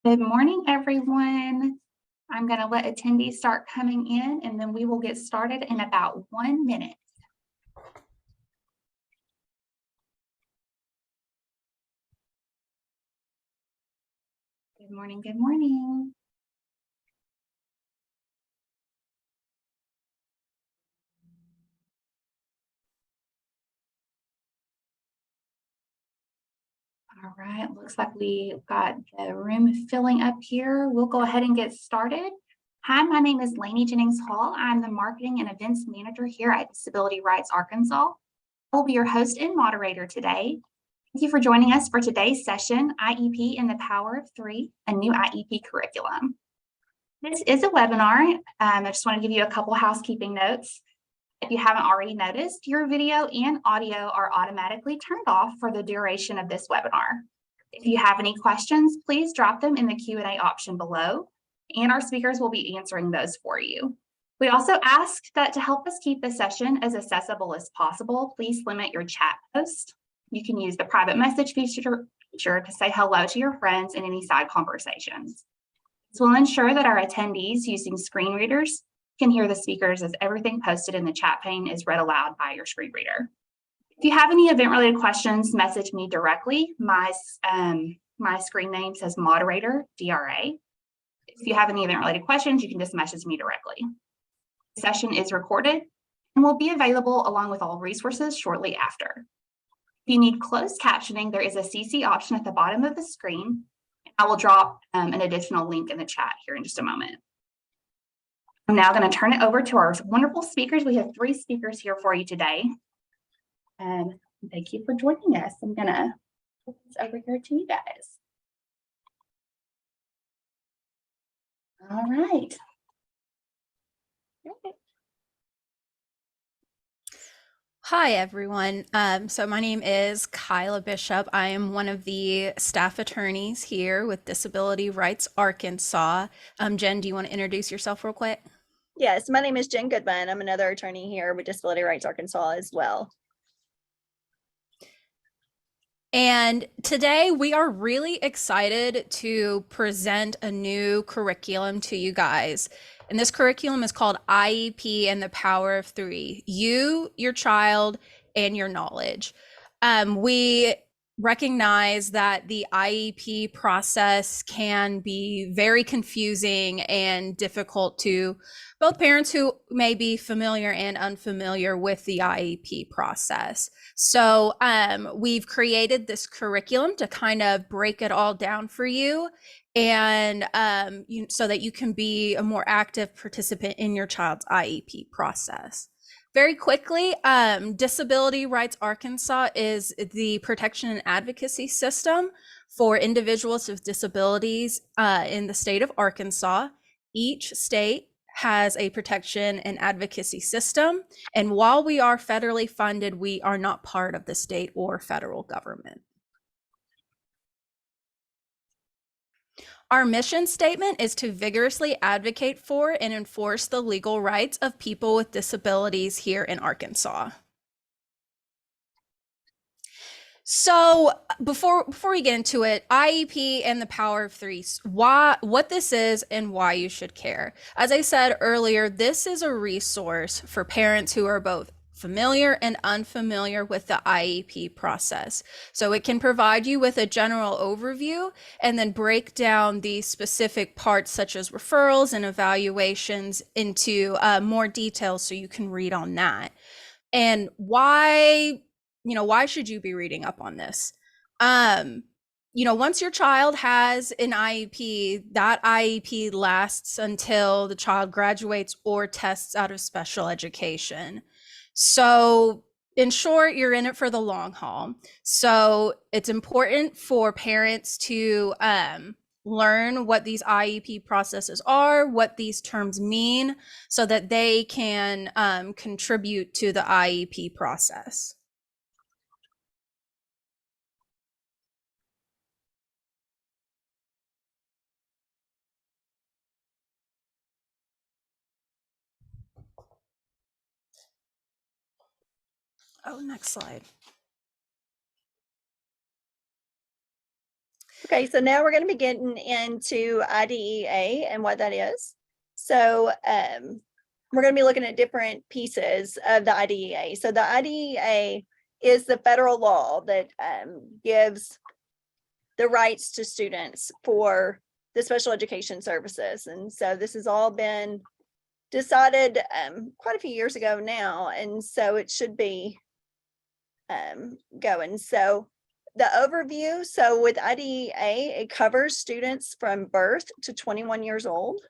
Good morning, everyone. I'm going to let attendees start coming in, and then we will get started in about 1 minute. Good morning, good morning. All right, looks like we've got the room filling up here. We'll go ahead and get started. Hi, my name is Lainey Jennings Hall. I'm the Marketing and Events Manager here at Disability Rights Arkansas. I'll be your host and moderator today. Thank you for joining us for today's session, IEP and the Power of Three, a new IEP curriculum. This is a webinar. I just want to give you a couple housekeeping notes. If you haven't already noticed, your video and audio are automatically turned off for the duration of this webinar. If you have any questions, please drop them in the Q&A option below, and our speakers will be answering those for you. We also ask that to help us keep the session as accessible as possible, please limit your chat post. You can use the private message feature to say hello to your friends in any side conversations. This will ensure that our attendees using screen readers can hear the speakers as everything posted in the chat pane is read aloud by your screen reader. If you have any event-related questions, message me directly. My screen name says moderator, DRA. If you have any event-related questions, you can just message me directly. The session is recorded and will be available along with all resources shortly after. If you need closed captioning, there is a CC option at the bottom of the screen. I will drop an additional link in the chat here in just a moment. I'm now going to turn it over to our wonderful speakers. We have 3 speakers here for you today. And thank you for joining us. I'm going to put this over here to you guys. All right. Hi, everyone. So my name is Kyla Bishop. I am one of the staff attorneys here with Disability Rights Arkansas. Jen, do you want to introduce yourself real quick? Yes, my name is Jen Goodman. I'm another attorney here with Disability Rights Arkansas as well. And today we are really excited to present a new curriculum to you guys. And this curriculum is called IEP and the Power of Three: You, Your Child, and Your Knowledge. We recognize that the IEP process can be very confusing and difficult to both parents who may be familiar and unfamiliar with the IEP process. So we've created this curriculum to kind of break it all down for you, and so that you can be a more active participant in your child's IEP process. Very quickly, Disability Rights Arkansas is the protection and advocacy system for individuals with disabilities in the state of Arkansas. Each state has a protection and advocacy system, and while we are federally funded, we are not part of the state or federal government. Our mission statement is to vigorously advocate for and enforce the legal rights of people with disabilities here in Arkansas. So before we get into it, IEP and the Power of Three, what this is and why you should care. As I said earlier, this is a resource for parents who are both familiar and unfamiliar with the IEP process. So it can provide you with a general overview and then break down the specific parts such as referrals and evaluations into more details so you can read on that. And why should you be reading up on this? Once your child has an IEP, that IEP lasts until the child graduates or tests out of special education. So in short, you're in it for the long haul. So it's important for parents to learn what these IEP processes are, what these terms mean, so that they can contribute to the IEP process. Oh, next slide. Okay, so now we're going to be getting into IDEA and what that is. So we're going to be looking at different pieces of the IDEA. So the IDEA is the federal law that gives the rights to students for the special education services. And so this has all been decided quite a few years ago now. And so it should be going. So the overview, so with IDEA, it covers students from birth to 21 years old.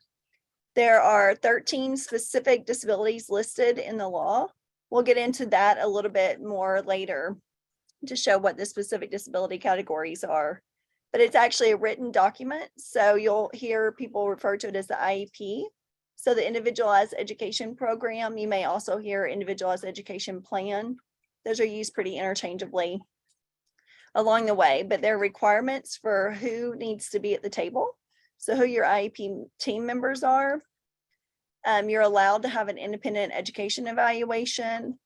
There are 13 specific disabilities listed in the law. We'll get into that a little bit more later to show what the specific disability categories are. But it's actually a written document. So you'll hear people refer to it as the IEP. So the Individualized Education Program, you may also hear Individualized Education Plan. Those are used pretty interchangeably along the way, but there are requirements for who needs to be at the table. So who your IEP team members are. You're allowed to have an independent education evaluation,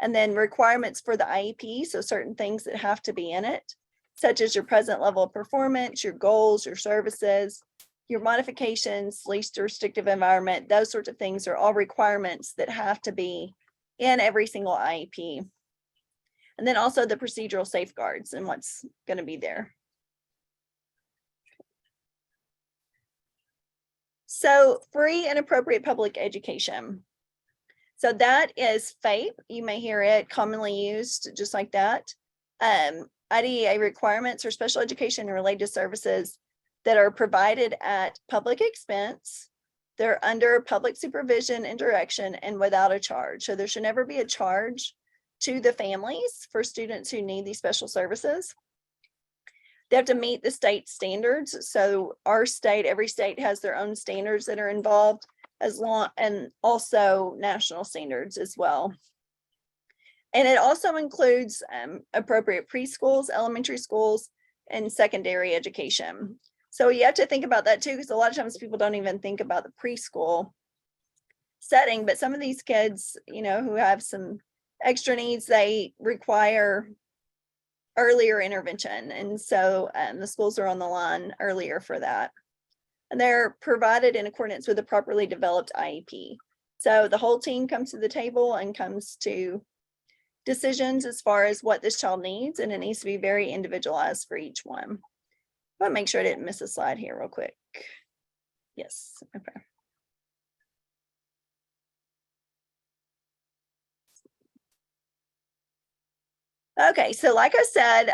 and then requirements for the IEP. So certain things that have to be in it, such as your present level of performance, your goals, your services, your modifications, least restrictive environment, those sorts of things are all requirements that have to be in every single IEP. And then also the procedural safeguards and what's going to be there. So free and appropriate public education. So that is FAPE. You may hear it commonly used just like that. IDEA requirements are special education and related services that are provided at public expense. They're under public supervision and direction and without a charge. So there should never be a charge to the families for students who need these special services. They have to meet the state standards. So our state, every state has their own standards that are involved, and also national standards as well. And it also includes appropriate preschools, elementary schools, and secondary education. So you have to think about that too, because a lot of times people don't even think about the preschool setting, but some of these kids, who have some extra needs, they require earlier intervention. And so the schools are on the line earlier for that. And they're provided in accordance with a properly developed IEP. So the whole team comes to the table and comes to decisions as far as what this child needs, and it needs to be very individualized for each one. I want to make sure I didn't miss a slide here real quick. Yes, okay. Okay, so like I said,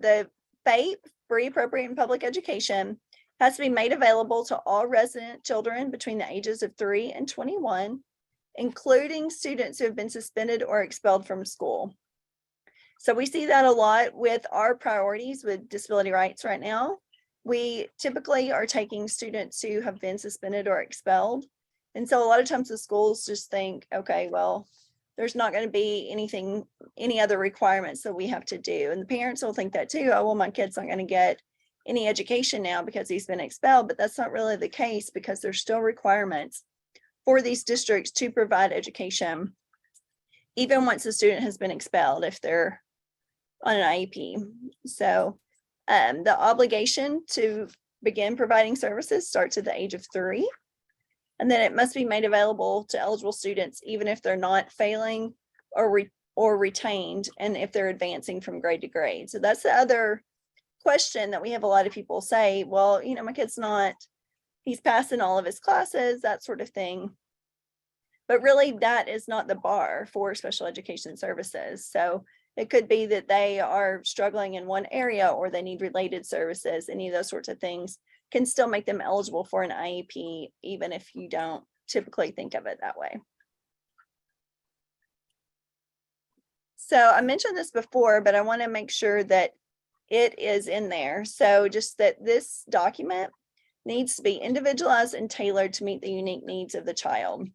the FAPE, free, appropriate, and public education, has to be made available to all resident children between the ages of 3 and 21, including students who have been suspended or expelled from school. So we see that a lot with our priorities with disability rights right now. We typically are taking students who have been suspended or expelled. And so a lot of times the schools just think, okay, well, there's not going to be any other requirements that we have to do. And the parents will think that too. Oh, well, my kid's not going to get any education now because he's been expelled, but that's not really the case, because there's still requirements for these districts to provide education, even once the student has been expelled, if they're on an IEP. So the obligation to begin providing services starts at the age of 3. And then it must be made available to eligible students, even if they're not failing or retained, and if they're advancing from grade to grade. So that's the other question that we have a lot of people say, well, my kid's he's passing all of his classes, that sort of thing. But really, that is not the bar for special education services. So it could be that they are struggling in one area, or they need related services. Any of those sorts of things can still make them eligible for an IEP, even if you don't typically think of it that way. So I mentioned this before, but I want to make sure that it is in there. So just that this document needs to be individualized and tailored to meet the unique needs of the child.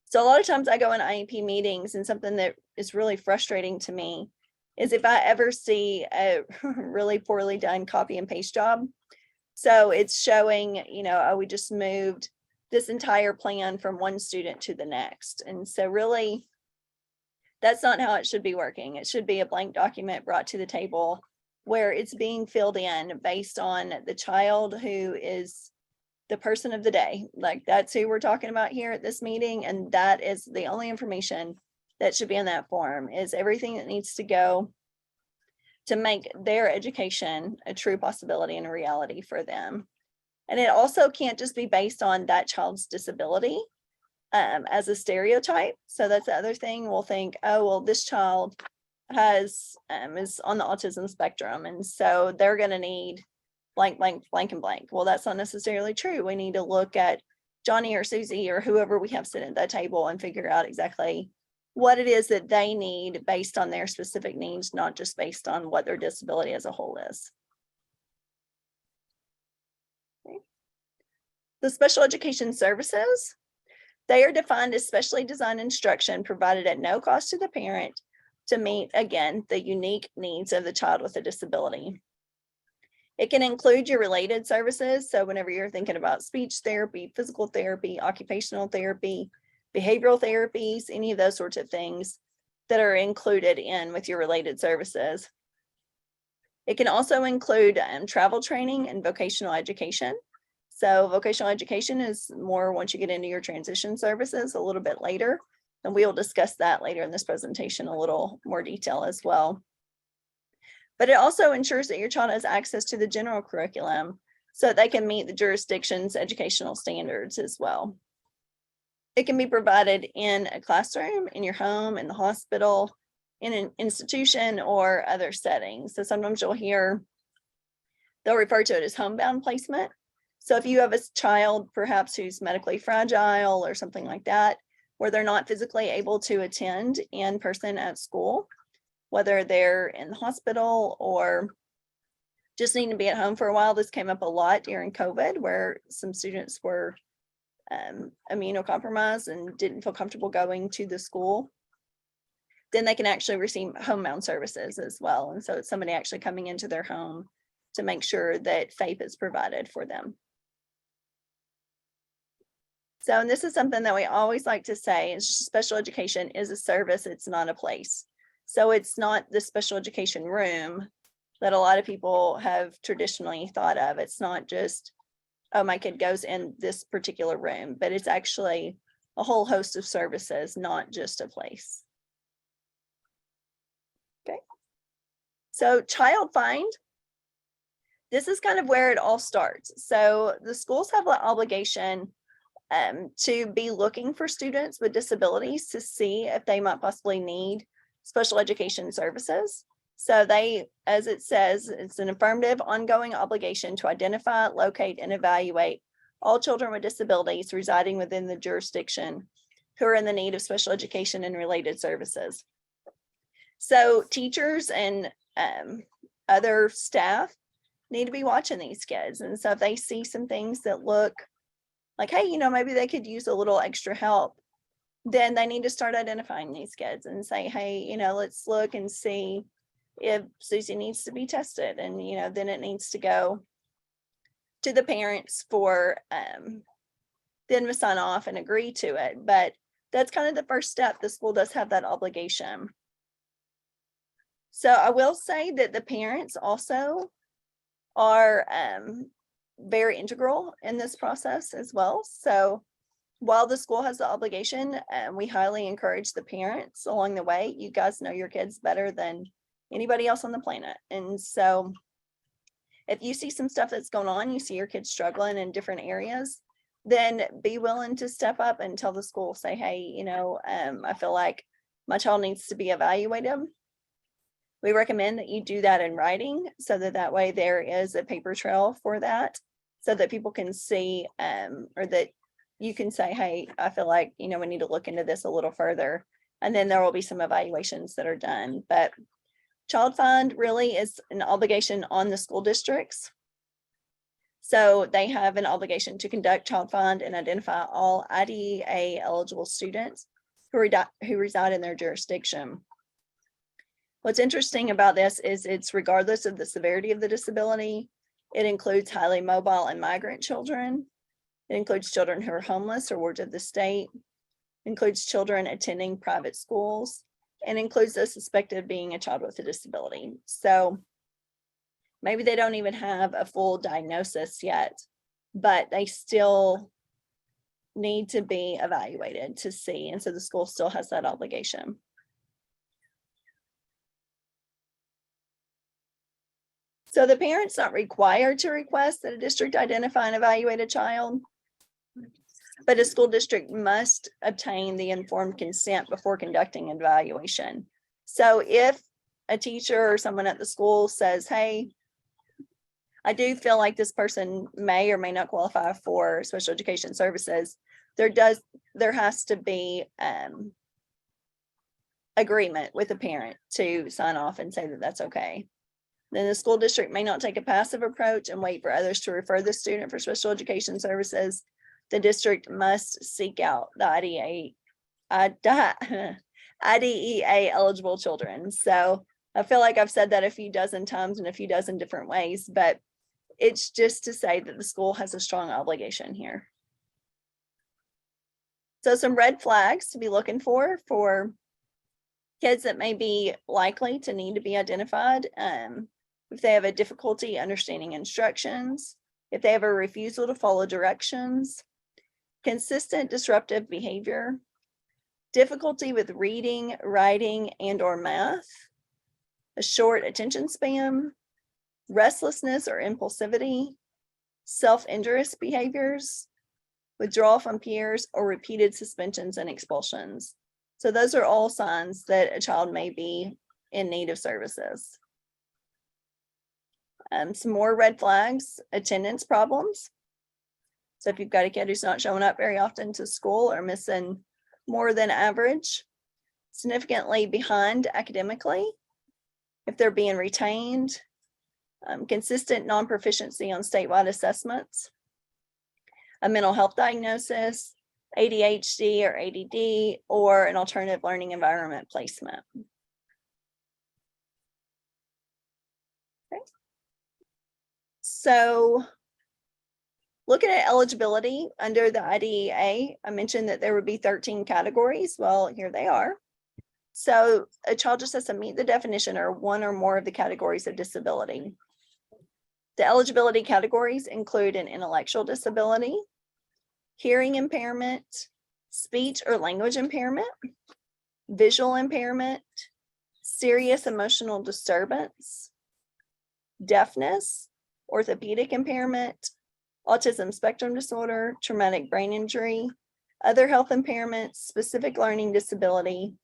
So a lot of times I go in IEP meetings, and something that is really frustrating to me is if I ever see a really poorly done copy and paste job. So it's showing, oh, we just moved this entire plan from one student to the next. And so really, that's not how it should be working. It should be a blank document brought to the table where it's being filled in based on the child who is the person of the day. Like, that's who we're talking about here at this meeting. And that is the only information that should be in that form, is everything that needs to go to make their education a true possibility and a reality for them. And it also can't just be based on that child's disability as a stereotype. So that's the other thing. We'll think, oh, well, this child is on the autism spectrum, and so they're going to need blank, blank, blank, and blank. Well, that's not necessarily true. We need to look at Johnny or Susie or whoever we have sitting at that table and figure out exactly what it is that they need based on their specific needs, not just based on what their disability as a whole is. Okay. The special education services, they are defined as specially designed instruction provided at no cost to the parent to meet, again, the unique needs of the child with a disability. It can include your related services. So whenever you're thinking about speech therapy, physical therapy, occupational therapy, behavioral therapies, any of those sorts of things that are included in with your related services. It can also include travel training and vocational education. So vocational education is more once you get into your transition services a little bit later, and we'll discuss that later in this presentation a little more detail as well. But it also ensures that your child has access to the general curriculum so that they can meet the jurisdiction's educational standards as well. It can be provided in a classroom, in your home, in the hospital, in an institution, or other settings. So sometimes you'll hear, they'll refer to it as homebound placement. So if you have a child perhaps who's medically fragile or something like that, where they're not physically able to attend in person at school, whether they're in the hospital or just need to be at home for a while. This came up a lot during COVID, where some students were immunocompromised and didn't feel comfortable going to the school. Then they can actually receive homebound services as well. And so it's somebody actually coming into their home to make sure that FAPE is provided for them. So, and this is something that we always like to say, is special education is a service, it's not a place. So it's not the special education room that a lot of people have traditionally thought of. It's not just, oh, my kid goes in this particular room, but it's actually a whole host of services, not just a place. Okay. So child find, this is kind of where it all starts. So the schools have an obligation to be looking for students with disabilities to see if they might possibly need special education services. So they, as it says, it's an affirmative ongoing obligation to identify, locate, and evaluate all children with disabilities residing within the jurisdiction who are in the need of special education and related services. So teachers and other staff need to be watching these kids. And so if they see some things that look like, hey, maybe they could use a little extra help, then they need to start identifying these kids and say, hey, let's look and see if Susie needs to be tested. And, then it needs to go to the parents for them to sign off and agree to it. But that's kind of the first step. The school does have that obligation. So I will say that the parents also are very integral in this process as well. So while the school has the obligation, we highly encourage the parents along the way. You guys know your kids better than anybody else on the planet. And so if you see some stuff that's going on, you see your kids struggling in different areas, then be willing to step up and tell the school, say, hey, I feel like my child needs to be evaluated. We recommend that you do that in writing so that way there is a paper trail for that, so that people can see, or that you can say, hey, I feel like, we need to look into this a little further. And then there will be some evaluations that are done. But child find really is an obligation on the school districts. So they have an obligation to conduct child find and identify all IDEA eligible students who reside in their jurisdiction. What's interesting about this is it's regardless of the severity of the disability. It includes highly mobile and migrant children. It includes children who are homeless or wards of the state. It includes children attending private schools, and includes those suspected of being a child with a disability. So Maybe they don't even have a full diagnosis yet, but they still need to be evaluated to see. And so the school still has that obligation. So the parent's not required to request that a district identify and evaluate a child, but a school district must obtain the informed consent before conducting an evaluation. So if a teacher or someone at the school says, hey, I do feel like this person may or may not qualify for special education services, there has to be agreement with the parent to sign off and say that that's okay. Then the school district may not take a passive approach and wait for others to refer the student for special education services. The district must seek out the IDEA eligible children. So I feel like I've said that a few dozen times in a few dozen different ways, but it's just to say that the school has a strong obligation here. So some red flags to be looking for kids that may be likely to need to be identified. If they have a difficulty understanding instructions, if they have a refusal to follow directions, consistent disruptive behavior, difficulty with reading, writing, and/or math, a short attention span, restlessness or impulsivity, self-injurious behaviors, withdrawal from peers, or repeated suspensions and expulsions. So those are all signs that a child may be in need of services. Some more red flags, attendance problems. So if you've got a kid who's not showing up very often to school or missing more than average, significantly behind academically, if they're being retained, consistent non-proficiency on statewide assessments, a mental health diagnosis, ADHD or ADD, or an alternative learning environment placement. Okay. So looking at eligibility under the IDEA, I mentioned that there would be 13 categories. Well, here they are. So a child just has to meet the definition or one or more of the categories of disability. The eligibility categories include an intellectual disability, hearing impairment, speech or language impairment, visual impairment, serious emotional disturbance, deafness, orthopedic impairment, autism spectrum disorder, traumatic brain injury, other health impairments, specific learning disability,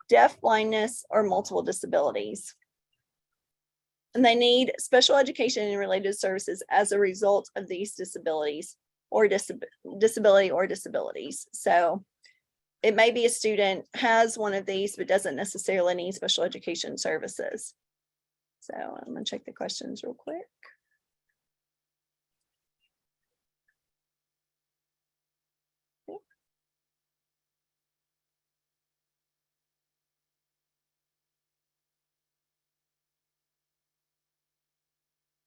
deaf blindness, or multiple disabilities. And they need special education and related services as a result of these disabilities or disability or disabilities. So it may be a student has one of these, but doesn't necessarily need special education services. So I'm gonna check the questions real quick.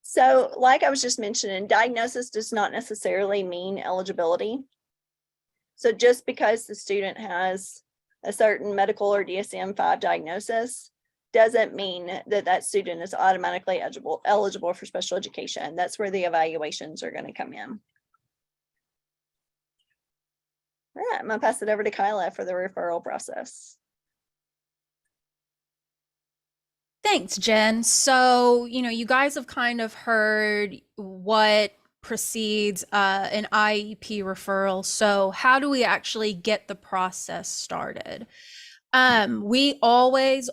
So like I was just mentioning, diagnosis does not necessarily mean eligibility. So just because the student has a certain medical or DSM-5 diagnosis doesn't mean that that student is automatically eligible for special education. That's where the evaluations are going to come in. All right, I'm going to pass it over to Kyla for the referral process. Thanks, Jen. So, you guys have kind of heard what precedes an IEP referral. So how do we actually get the process started? We always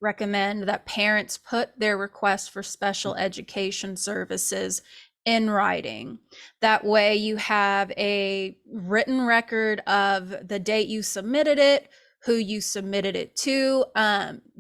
recommend that parents put their request for special education services in writing. That way you have a written record of the date you submitted it, who you submitted it to,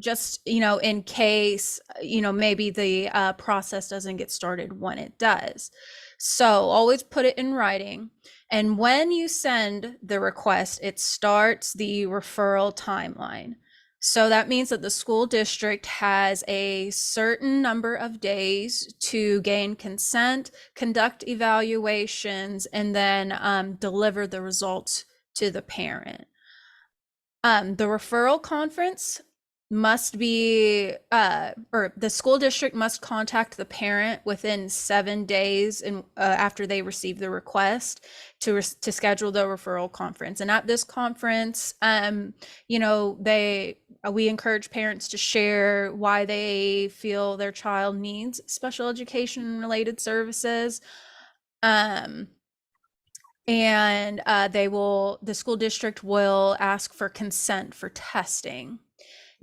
just, in case, maybe the process doesn't get started when it does. So always put it in writing. And when you send the request, it starts the referral timeline. So that means that the school district has a certain number of days to gain consent, conduct evaluations, and then deliver the results to the parent. The referral conference must be or the school district must contact the parent within 7 days after they receive the request to schedule the referral conference. And at this conference, we encourage parents to share why they feel their child needs special education related services. And the school district will ask for consent for testing.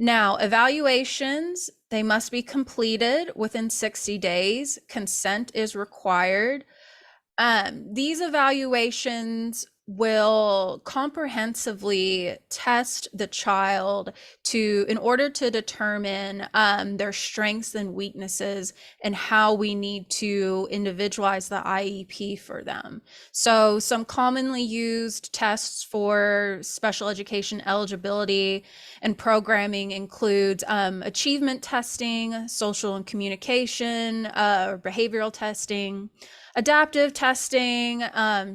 Now, evaluations, they must be completed within 60 days. Consent is required. These evaluations will comprehensively test the child in order to determine their strengths and weaknesses and how we need to individualize the IEP for them. So some commonly used tests for special education eligibility and programming includes achievement testing, social and communication, or behavioral testing, adaptive testing,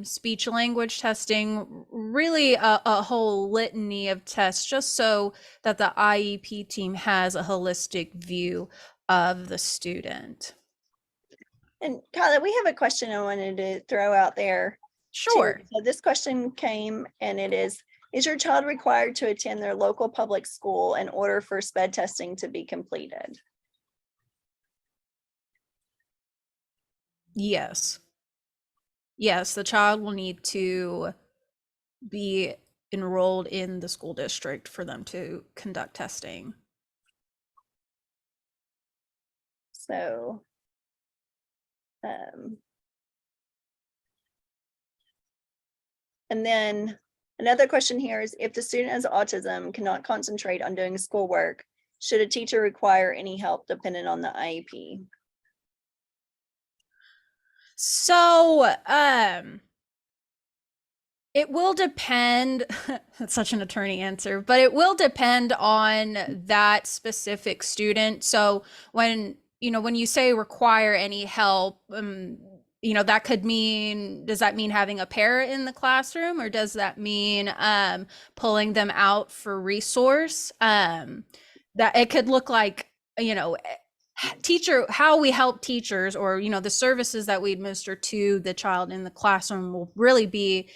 speech language testing, really a whole litany of tests, just so that the IEP team has a holistic view of the student. And Kyla, we have a question I wanted to throw out there. Sure. So this question came, and it is your child required to attend their local public school in order for SPED testing to be completed? Yes. Yes, the child will need to be enrolled in the school district for them to conduct testing. So, and then another question here is, if the student has autism, cannot concentrate on doing schoolwork, should a teacher require any help dependent on the IEP? So, it will depend, that's such an attorney answer, but it will depend on that specific student. So when you say require any help, that could mean, does that mean having a parent in the classroom, or does that mean pulling them out for resource? That it could look like, how we help teachers, or the services that we administer to the child in the classroom will really be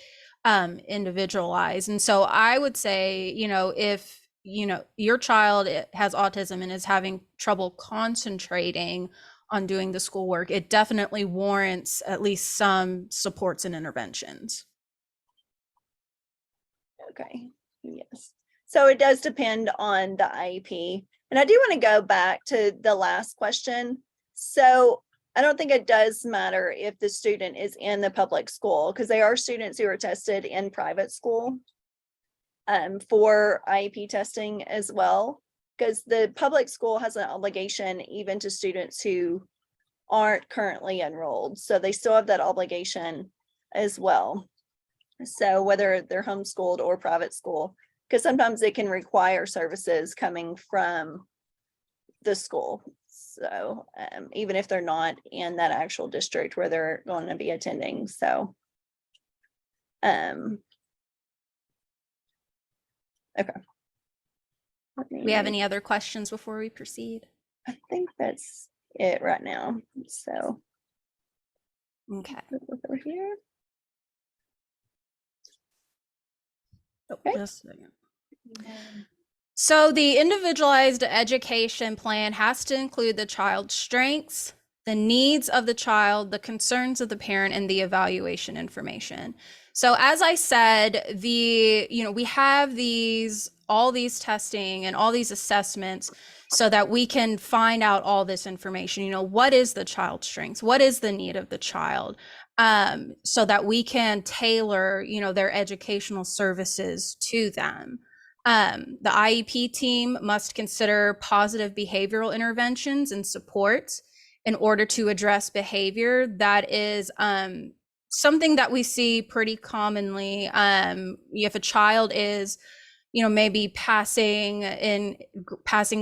individualized. And so I would say, if your child has autism and is having trouble concentrating on doing the schoolwork, it definitely warrants at least some supports and interventions. Okay, yes. So it does depend on the IEP. And I do want to go back to the last question. So I don't think it does matter if the student is in the public school, because there are students who are tested in private school for IEP testing as well, because the public school has an obligation even to students who aren't currently enrolled. So they still have that obligation as well. So whether they're homeschooled or private school, because sometimes it can require services coming from the school. So even if they're not in that actual district where they're going to be attending. So okay. Do we have any other questions before we proceed? I think that's it right now. So okay, over here. okay. Just a second. So the individualized education plan has to include the child's strengths, the needs of the child, the concerns of the parent, and the evaluation information. So as I said, we have all these testing and all these assessments so that we can find out all this information. What is the child's strengths? What is the need of the child? So that we can tailor, their educational services to them. The IEP team must consider positive behavioral interventions and supports in order to address behavior that is something that we see pretty commonly. If a child is, maybe passing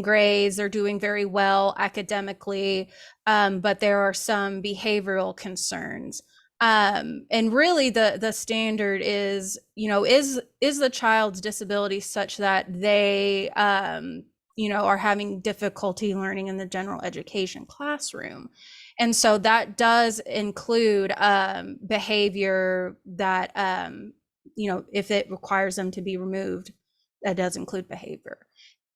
grades, they're doing very well academically, but there are some behavioral concerns. And really the standard is, is the child's disability such that they are having difficulty learning in the general education classroom. And so that does include behavior that, if it requires them to be removed, that does include behavior.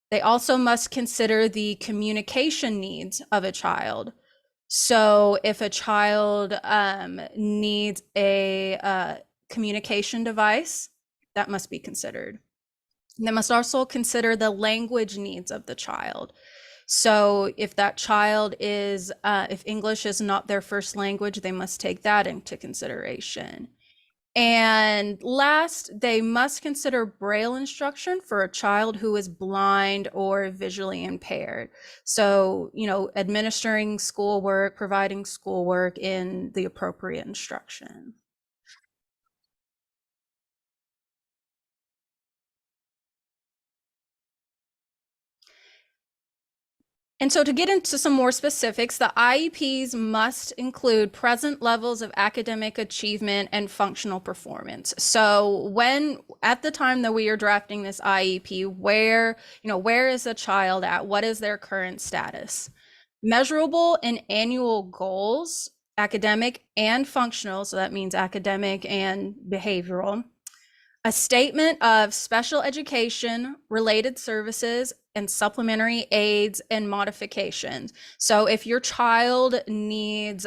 They also must consider the communication needs of a child. So if a child needs a communication device, that must be considered. They must also consider the language needs of the child. So if that child is, if English is not their first language, they must take that into consideration. And last, they must consider Braille instruction for a child who is blind or visually impaired. So, administering schoolwork, providing schoolwork in the appropriate instruction. And so to get into some more specifics, the IEPs must include present levels of academic achievement and functional performance. So at the time that we are drafting this IEP, where is the child at? What is their current status? Measurable and annual goals, academic and functional, so that means academic and behavioral. A statement of special education related services and supplementary aids and modifications. So if your child needs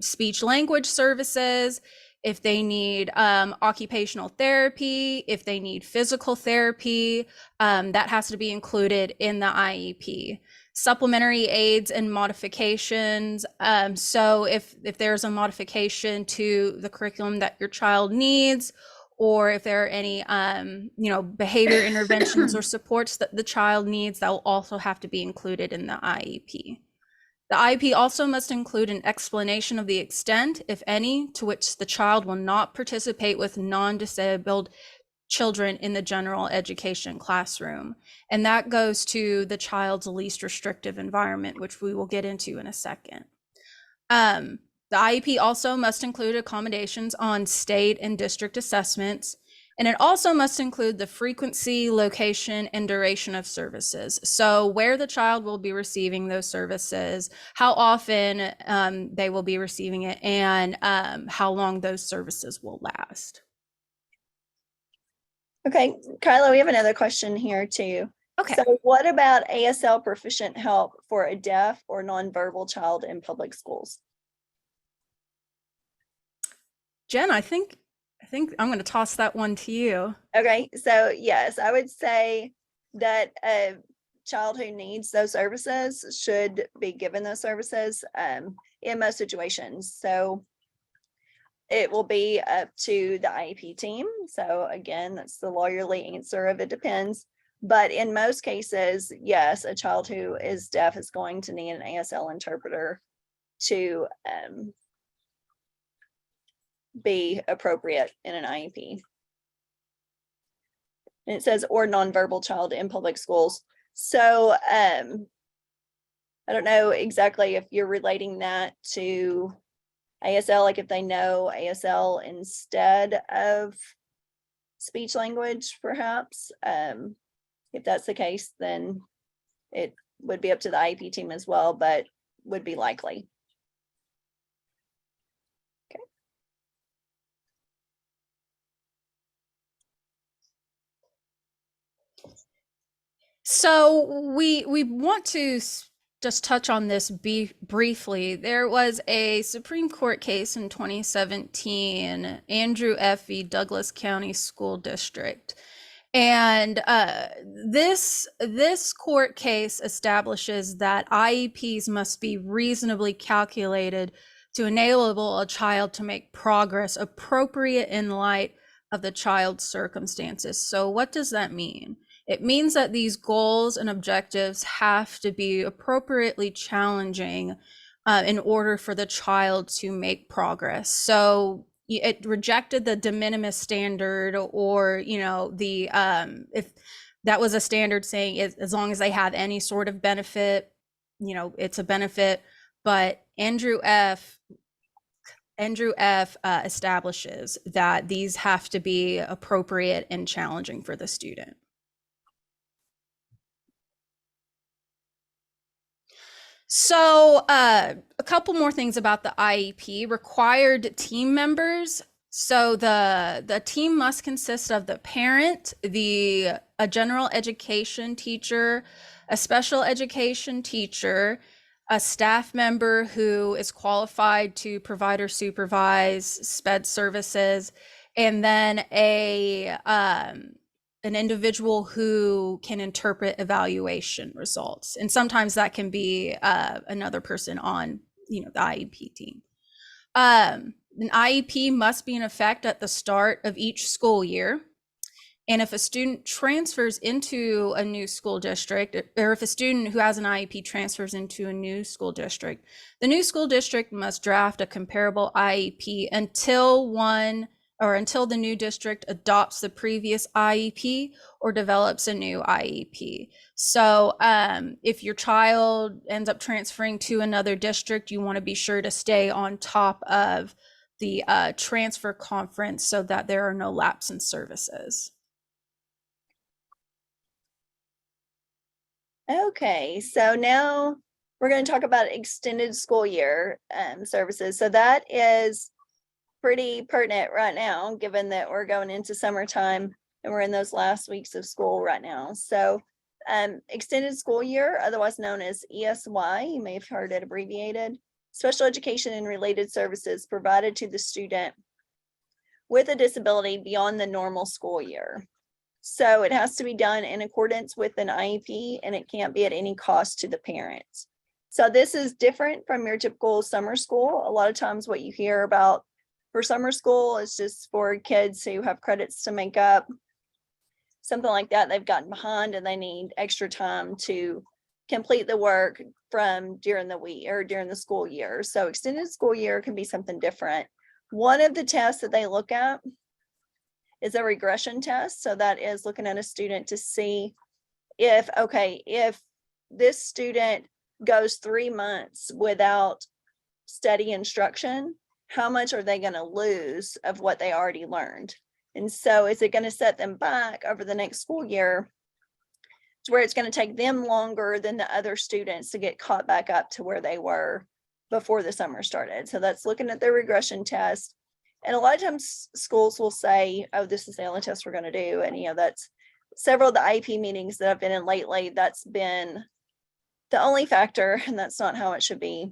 speech language services, if they need occupational therapy, if they need physical therapy, that has to be included in the IEP. Supplementary aids and modifications. So if there's a modification to the curriculum that your child needs, or if there are any, behavior interventions or supports that the child needs, that will also have to be included in the IEP. The IEP also must include an explanation of the extent, if any, to which the child will not participate with non-disabled children in the general education classroom. And that goes to the child's least restrictive environment, which we will get into in a second. The IEP also must include accommodations on state and district assessments, and it also must include the frequency, location, and duration of services. So where the child will be receiving those services, how often they will be receiving it, and how long those services will last. Okay, Kyla, we have another question here too. Okay. So what about ASL proficient help for a deaf or nonverbal child in public schools? Jen, I think I'm going to toss that one to you. Okay, so yes, I would say that a child who needs those services should be given those services in most situations. So it will be up to the IEP team. So again, that's the lawyerly answer of it depends. But in most cases, yes, a child who is deaf is going to need an ASL interpreter to be appropriate in an IEP. And it says, or nonverbal child in public schools. So I don't know exactly if you're relating that to ASL, like if they know ASL instead of speech language, perhaps. If that's the case, then it would be up to the IEP team as well, but would be likely. Okay. So we want to just touch on this briefly. There was a Supreme Court case in 2017, Andrew F. v. Douglas County School District. And this court case establishes that IEPs must be reasonably calculated to enable a child to make progress appropriate in light of the child's circumstances. So what does that mean? It means that these goals and objectives have to be appropriately challenging in order for the child to make progress. So it rejected the de minimis standard, or the if that was a standard saying as long as they have any sort of benefit, it's a benefit. But Andrew F. Establishes that these have to be appropriate and challenging for the student. So, a couple more things about the IEP. Required team members. So the team must consist of the parent, a general education teacher, a special education teacher, a staff member who is qualified to provide or supervise SPED services, and then an individual who can interpret evaluation results. And sometimes that can be another person on, the IEP team. An IEP must be in effect at the start of each school year. And if a student transfers into a new school district, or if a student who has an IEP transfers into a new school district, the new school district must draft a comparable IEP until the new district adopts the previous IEP or develops a new IEP. So if your child ends up transferring to another district, you want to be sure to stay on top of the transfer conference so that there are no lapses in services. Okay, so now we're going to talk about extended school year services. So that is pretty pertinent right now, given that we're going into summertime and we're in those last weeks of school right now. So extended school year, otherwise known as ESY, you may have heard it abbreviated, special education and related services provided to the student with a disability beyond the normal school year. So it has to be done in accordance with an IEP, and it can't be at any cost to the parents. So this is different from your typical summer school. A lot of times what you hear about for summer school is just for kids who have credits to make up, something like that. They've gotten behind and they need extra time to complete the work from during the week or during the school year. So extended school year can be something different. One of the tests that they look at is a regression test. So that is looking at a student to see if this student goes 3 months without study instruction, how much are they going to lose of what they already learned? And so is it going to set them back over the next school year to where it's going to take them longer than the other students to get caught back up to where they were before the summer started? So that's looking at the regression test. And a lot of times schools will say, oh, this is the only test we're going to do. And, that's several of the IEP meetings that I've been in lately, that's been the only factor. And that's not how it should be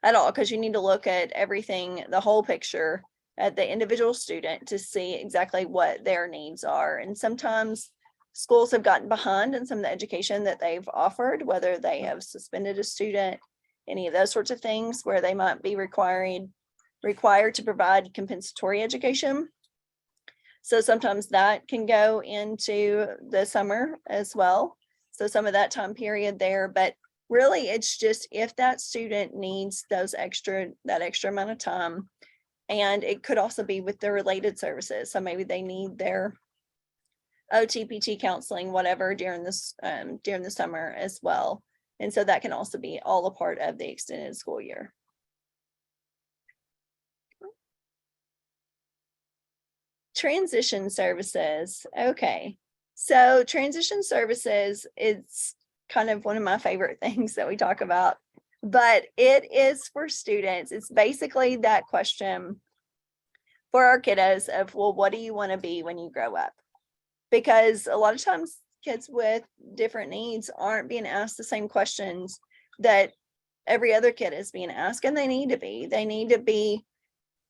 at all, because you need to look at everything, the whole picture at the individual student to see exactly what their needs are. And sometimes schools have gotten behind in some of the education that they've offered, whether they have suspended a student, any of those sorts of things, where they might be required to provide compensatory education. So sometimes that can go into the summer as well. So some of that time period there, but really it's just if that student needs that extra amount of time. And it could also be with the related services. So maybe they need their OTPT counseling, whatever, during the summer as well. And so that can also be all a part of the extended school year. Transition services. Okay, so transition services is kind of one of my favorite things that we talk about, but it is for students. It's basically that question for our kiddos of, well, what do you want to be when you grow up? Because a lot of times kids with different needs aren't being asked the same questions that every other kid is being asked, and they need to be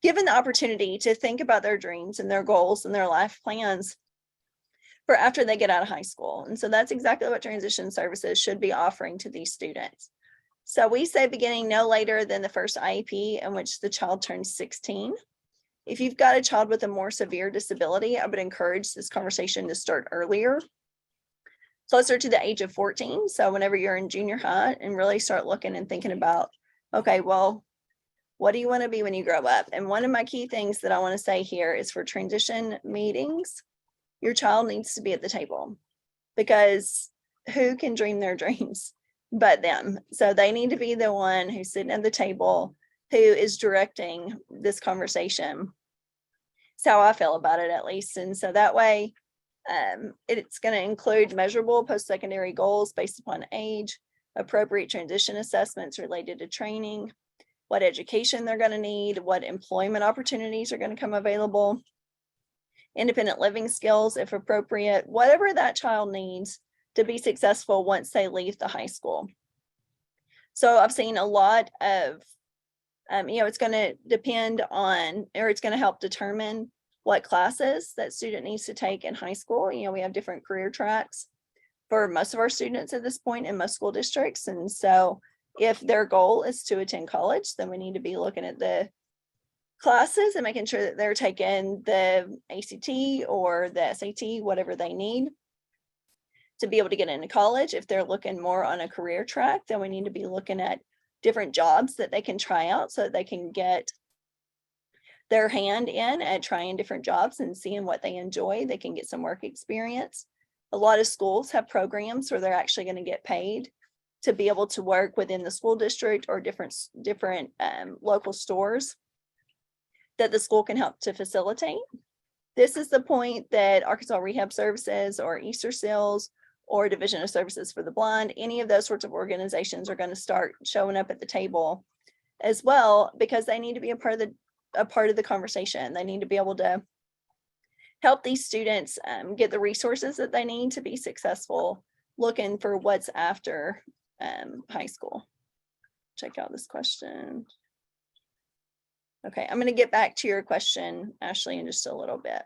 given the opportunity to think about their dreams and their goals and their life plans for after they get out of high school. And so that's exactly what transition services should be offering to these students. So we say beginning no later than the first IEP in which the child turns 16. If you've got a child with a more severe disability, I would encourage this conversation to start earlier, closer to the age of 14. So whenever you're in junior high, and really start looking and thinking about, okay, well, what do you want to be when you grow up? And one of my key things that I want to say here is for transition meetings, your child needs to be at the table, because who can dream their dreams but them? So they need to be the one who's sitting at the table, who is directing this conversation. It's how I feel about it, at least. And so that way, it's going to include measurable post-secondary goals based upon age, appropriate transition assessments related to training, what education they're going to need, what employment opportunities are going to come available, independent living skills, if appropriate, whatever that child needs to be successful once they leave the high school. So I've seen a lot of, it's going to depend on, or it's going to help determine what classes that student needs to take in high school. We have different career tracks for most of our students at this point in most school districts. And so if their goal is to attend college, then we need to be looking at the classes and making sure that they're taking the ACT or the SAT, whatever they need to be able to get into college. If they're looking more on a career track, then we need to be looking at different jobs that they can try out so that they can get their hand in at trying different jobs and seeing what they enjoy. They can get some work experience. A lot of schools have programs where they're actually going to get paid to be able to work within the school district or different local stores that the school can help to facilitate. This is the point that Arkansas Rehab Services or Easter Seals or Division of Services for the Blind, any of those sorts of organizations are going to start showing up at the table as well, because they need to be a part of the conversation. They need to be able to help these students get the resources that they need to be successful looking for what's after high school. Check out this question. Okay, I'm going to get back to your question, Ashley, in just a little bit.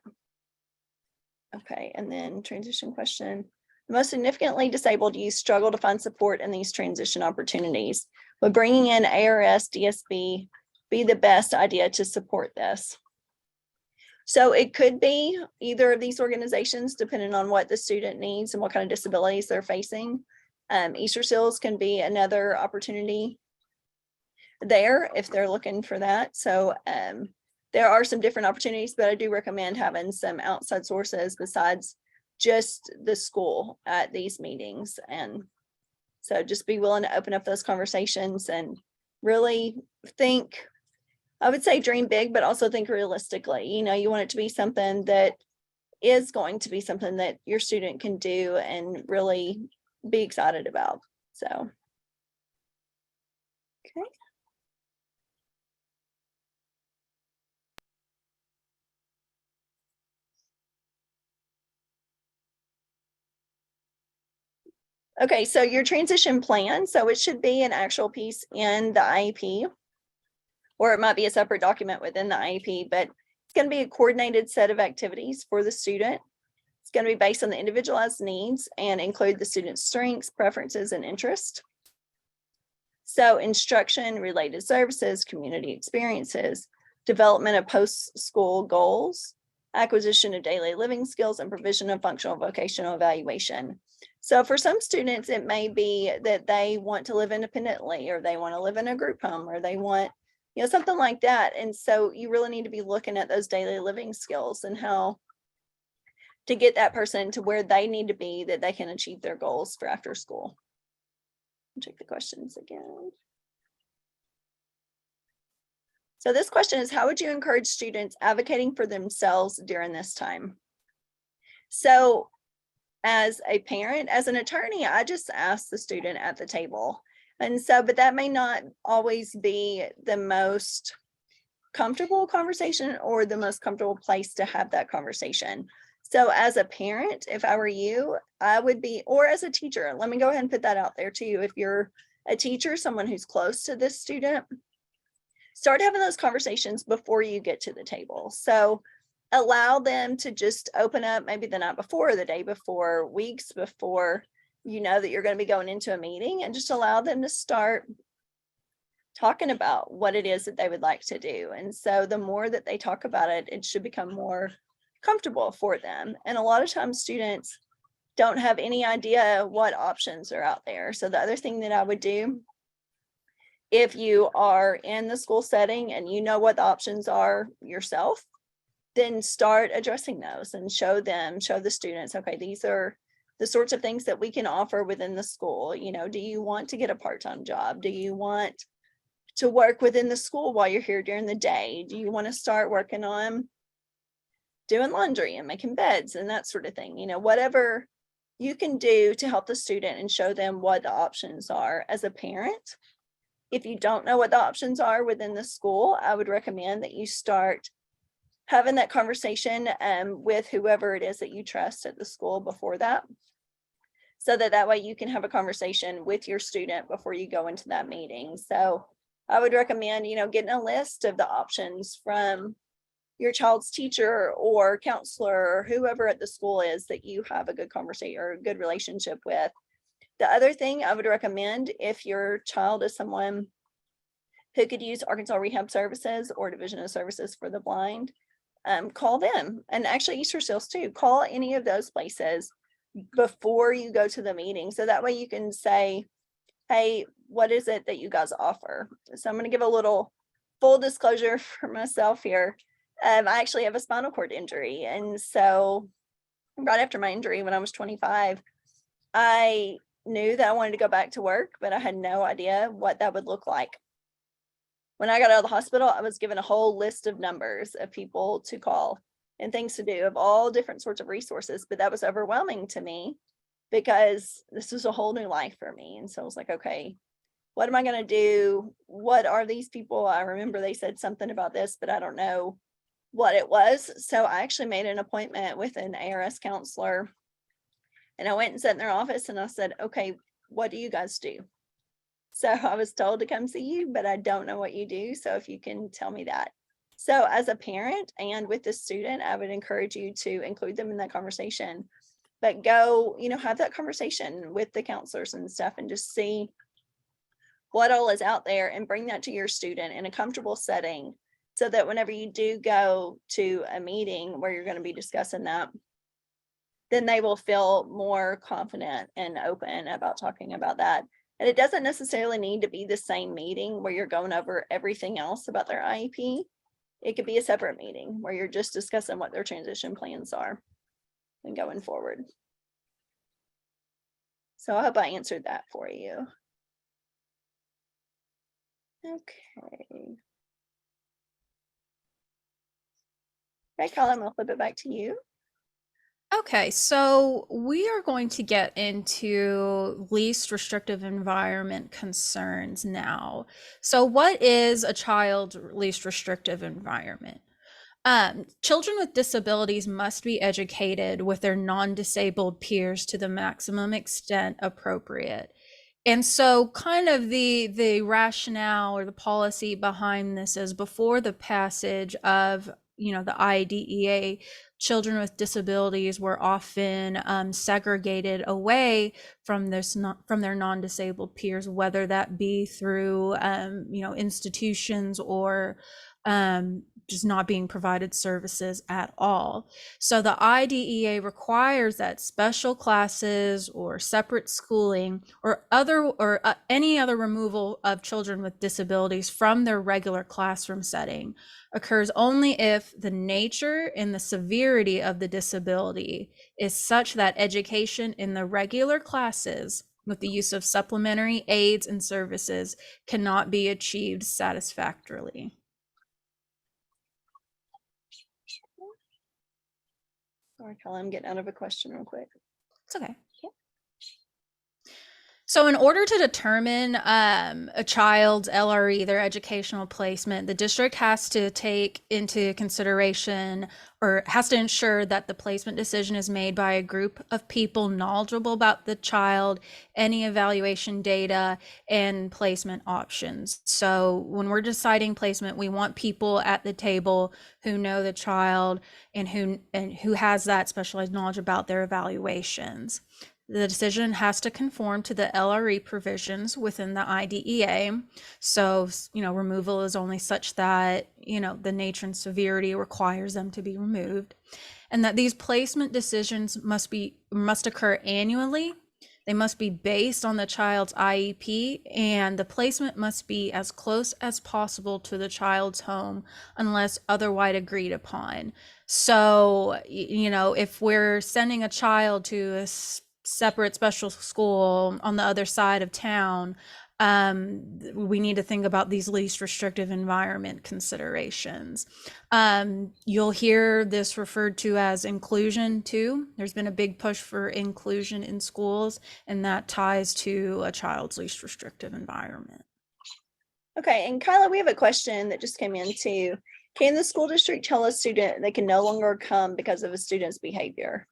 Okay, and then transition question. The most significantly disabled youth struggle to find support in these transition opportunities. Would bringing in ARS DSB be the best idea to support this? So it could be either of these organizations, depending on what the student needs and what kind of disabilities they're facing. Easter Seals can be another opportunity there if they're looking for that. So there are some different opportunities, but I do recommend having some outside sources besides just the school at these meetings. And so just be willing to open up those conversations and really think, I would say dream big, but also think realistically. You want it to be something that is going to be something that your student can do and really be excited about. So, okay. Okay, so your transition plan, so it should be an actual piece in the IEP, or it might be a separate document within the IEP, but it's going to be a coordinated set of activities for the student. It's going to be based on the individualized needs and include the student's strengths, preferences, and interests. So instruction, related services, community experiences, development of post-school goals, acquisition of daily living skills, and provision of functional vocational evaluation. So for some students, it may be that they want to live independently, or they want to live in a group home, or they want, something like that. And so you really need to be looking at those daily living skills and how to get that person to where they need to be that they can achieve their goals for after school. Check the questions again. So this question is, how would you encourage students advocating for themselves during this time? So as a parent, as an attorney, I just ask the student at the table. And so, but that may not always be the most comfortable conversation or the most comfortable place to have that conversation. So as a parent, if I were you, I would be, or as a teacher, let me go ahead and put that out there too. If you're a teacher, someone who's close to this student, start having those conversations before you get to the table. So allow them to just open up maybe the night before, or the day before, weeks before you know that you're going to be going into a meeting, and just allow them to start talking about what it is that they would like to do. And so the more that they talk about it, it should become more comfortable for them. And a lot of times students don't have any idea what options are out there. So the other thing that I would do, if you are in the school setting and you know what the options are yourself, then start addressing those and show the students, okay, these are the sorts of things that we can offer within the school. Do you want to get a part-time job? Do you want to work within the school while you're here during the day? Do you want to start working on doing laundry and making beds and that sort of thing? Whatever you can do to help the student and show them what the options are as a parent. If you don't know what the options are within the school, I would recommend that you start having that conversation with whoever it is that you trust at the school before that. So that way you can have a conversation with your student before you go into that meeting. So I would recommend, getting a list of the options from your child's teacher or counselor or whoever at the school is that you have a good conversation or a good relationship with. The other thing I would recommend, if your child is someone who could use Arkansas Rehab Services or Division of Services for the Blind, call them, and actually Easter Seals too. Call any of those places before you go to the meeting. So that way you can say, hey, what is it that you guys offer? So I'm going to give a little full disclosure for myself here. I actually have a spinal cord injury. And so right after my injury, when I was 25, I knew that I wanted to go back to work, but I had no idea what that would look like. When I got out of the hospital, I was given a whole list of numbers of people to call and things to do, of all different sorts of resources, but that was overwhelming to me because this was a whole new life for me. And so I was like, okay, what am I going to do? What are these people? I remember they said something about this, but I don't know what it was. So I actually made an appointment with an ARS counselor, and I went and sat in their office and I said, okay, what do you guys do? So I was told to come see you, but I don't know what you do. So if you can tell me that. So as a parent and with the student, I would encourage you to include them in that conversation, but go, have that conversation with the counselors and stuff and just see what all is out there and bring that to your student in a comfortable setting so that whenever you do go to a meeting where you're going to be discussing that, then they will feel more confident and open about talking about that. And it doesn't necessarily need to be the same meeting where you're going over everything else about their IEP. It could be a separate meeting where you're just discussing what their transition plans are and going forward. So I hope I answered that for you. Okay. Okay, Colin, I'll flip it back to you. Okay, so we are going to get into least restrictive environment concerns now. So what is a child's least restrictive environment? Children with disabilities must be educated with their non-disabled peers to the maximum extent appropriate. And so kind of the rationale or the policy behind this is before the passage of the IDEA, children with disabilities were often segregated away from their non-disabled peers, whether that be through institutions or just not being provided services at all. So the IDEA requires that special classes or separate schooling or any other removal of children with disabilities from their regular classroom setting occurs only if the nature and the severity of the disability is such that education in the regular classes with the use of supplementary aids and services cannot be achieved satisfactorily. Sorry, Colin, I'm getting out of a question real quick. It's okay. So in order to determine a child's LRE, their educational placement, the district has to take into consideration or has to ensure that the placement decision is made by a group of people knowledgeable about the child, any evaluation data, and placement options. So when we're deciding placement, we want people at the table who know the child and who has that specialized knowledge about their evaluations. The decision has to conform to the LRE provisions within the IDEA. So, removal is only such that, the nature and severity requires them to be removed. And that these placement decisions must occur annually. They must be based on the child's IEP, and the placement must be as close as possible to the child's home unless otherwise agreed upon. So, if we're sending a child to a separate special school on the other side of town, We need to think about these least restrictive environment considerations. You'll hear this referred to as inclusion too. There's been a big push for inclusion in schools, and that ties to a child's least restrictive environment. Okay, and Kyla, we have a question that just came in too. Can the school district tell a student they can no longer come because of a student's behavior?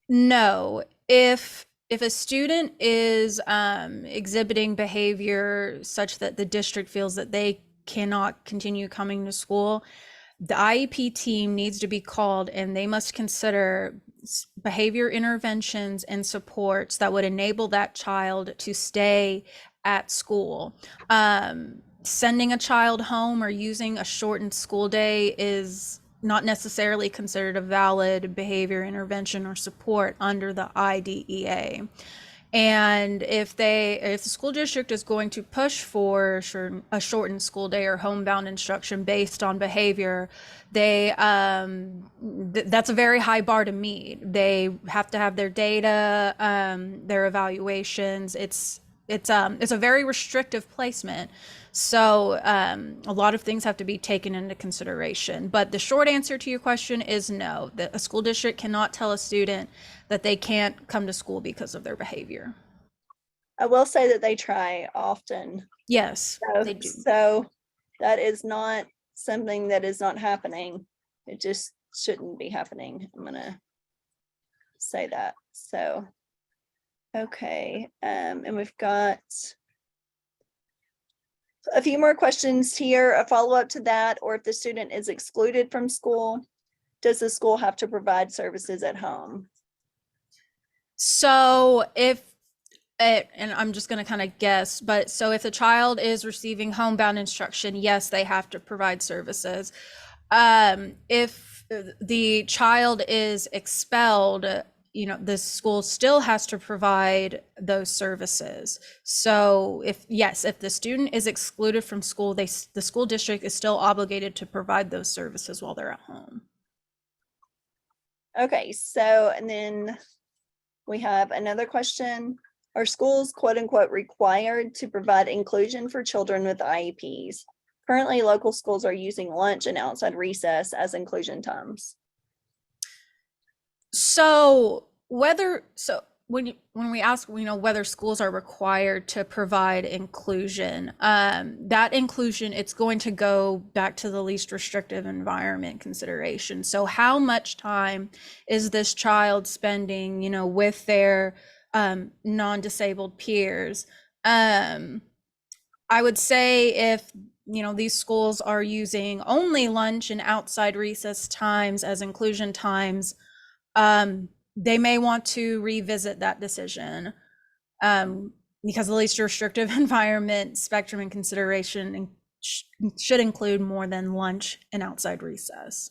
No, if a student is exhibiting behavior such that the district feels that they cannot continue coming to school, the IEP team needs to be called and they must consider behavior interventions and supports that would enable that child to stay at school. Sending a child home or using a shortened school day is not necessarily considered a valid behavior intervention or support under the IDEA. And if the school district is going to push for a shortened school day or homebound instruction based on behavior, that's a very high bar to meet. They have to have their data, their evaluations. It's a very restrictive placement. So a lot of things have to be taken into consideration. But the short answer to your question is no, that a school district cannot tell a student that they can't come to school because of their behavior. I will say that they try often. Yes, they do. So that is not something that is not happening. It just shouldn't be happening. I'm gonna say that. So, okay, and we've got a few more questions here, a follow-up to that, or if the student is excluded from school, does the school have to provide services at home? So and I'm just going to kind of guess, but so if the child is receiving homebound instruction, yes, they have to provide services. If the child is expelled, the school still has to provide those services. So if the student is excluded from school, the school district is still obligated to provide those services while they're at home. Okay, so, and then we have another question. Are schools quote unquote required to provide inclusion for children with IEPs? Currently, local schools are using lunch and outside recess as inclusion times. So when we ask, whether schools are required to provide inclusion, that inclusion, it's going to go back to the least restrictive environment consideration. So how much time is this child spending, with their non-disabled peers? I would say if these schools are using only lunch and outside recess times as inclusion times, they may want to revisit that decision, because the least restrictive environment spectrum and consideration should include more than lunch and outside recess.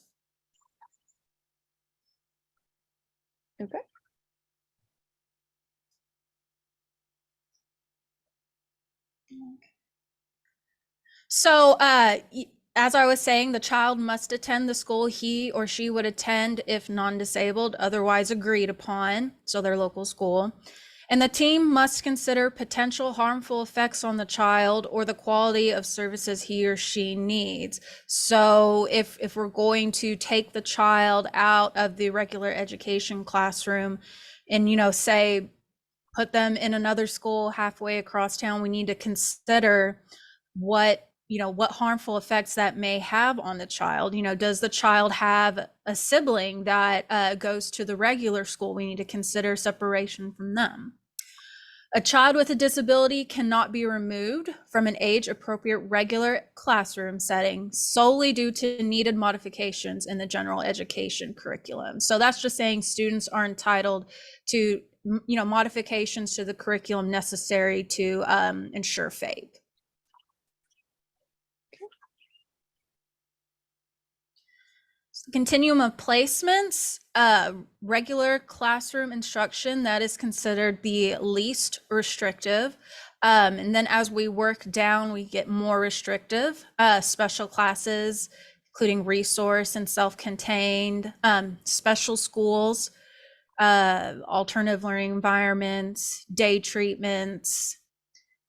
Okay. So as I was saying, the child must attend the school he or she would attend if non-disabled, otherwise agreed upon, so their local school. And the team must consider potential harmful effects on the child or the quality of services he or she needs. So if we're going to take the child out of the regular education classroom and, say, put them in another school halfway across town, we need to consider what harmful effects that may have on the child. Does the child have a sibling that goes to the regular school? We need to consider separation from them. A child with a disability cannot be removed from an age-appropriate regular classroom setting solely due to needed modifications in the general education curriculum. So that's just saying students are entitled to, modifications to the curriculum necessary to ensure FAPE. Continuum of placements, regular classroom instruction, that is considered the least restrictive. And then as we work down, we get more restrictive. Special classes, including resource and self-contained, special schools, alternative learning environments, day treatments,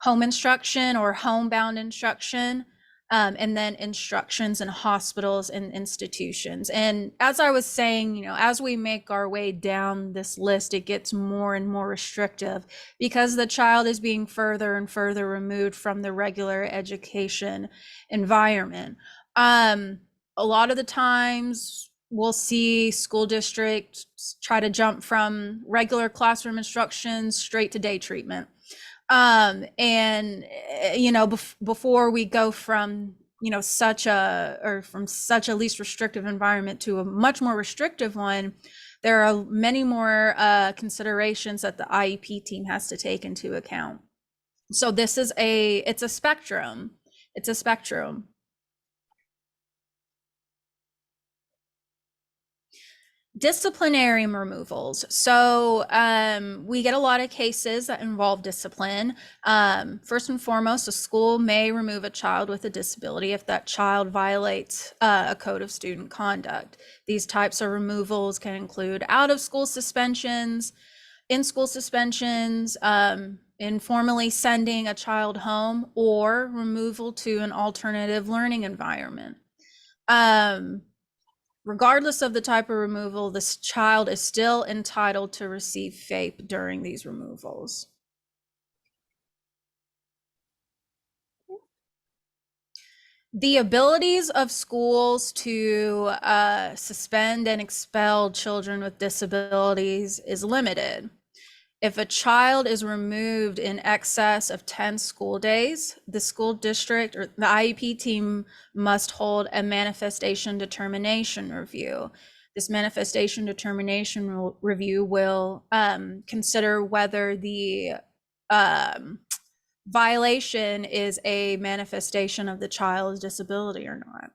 home instruction or homebound instruction, and then instructions in hospitals and institutions. And as I was saying, you know, as we make our way down this list, it gets more and more restrictive because the child is being further and further removed from the regular education environment. A lot of the times we'll see school districts try to jump from regular classroom instructions straight to day treatment. You know, before we go from, you know, from such a least restrictive environment to a much more restrictive one, there are many more considerations that the IEP team has to take into account. So this is it's a spectrum. It's a spectrum. Disciplinary removals. So we get a lot of cases that involve discipline. First and foremost, a school may remove a child with a disability if that child violates a code of student conduct. These types of removals can include out-of-school suspensions, in-school suspensions, informally sending a child home, or removal to an alternative learning environment. Regardless of the type of removal, this child is still entitled to receive FAPE during these removals. The abilities of schools to suspend and expel children with disabilities is limited. If a child is removed in excess of 10 school days, the school district or the IEP team must hold a manifestation determination review. This manifestation determination review will consider whether the violation is a manifestation of the child's disability or not.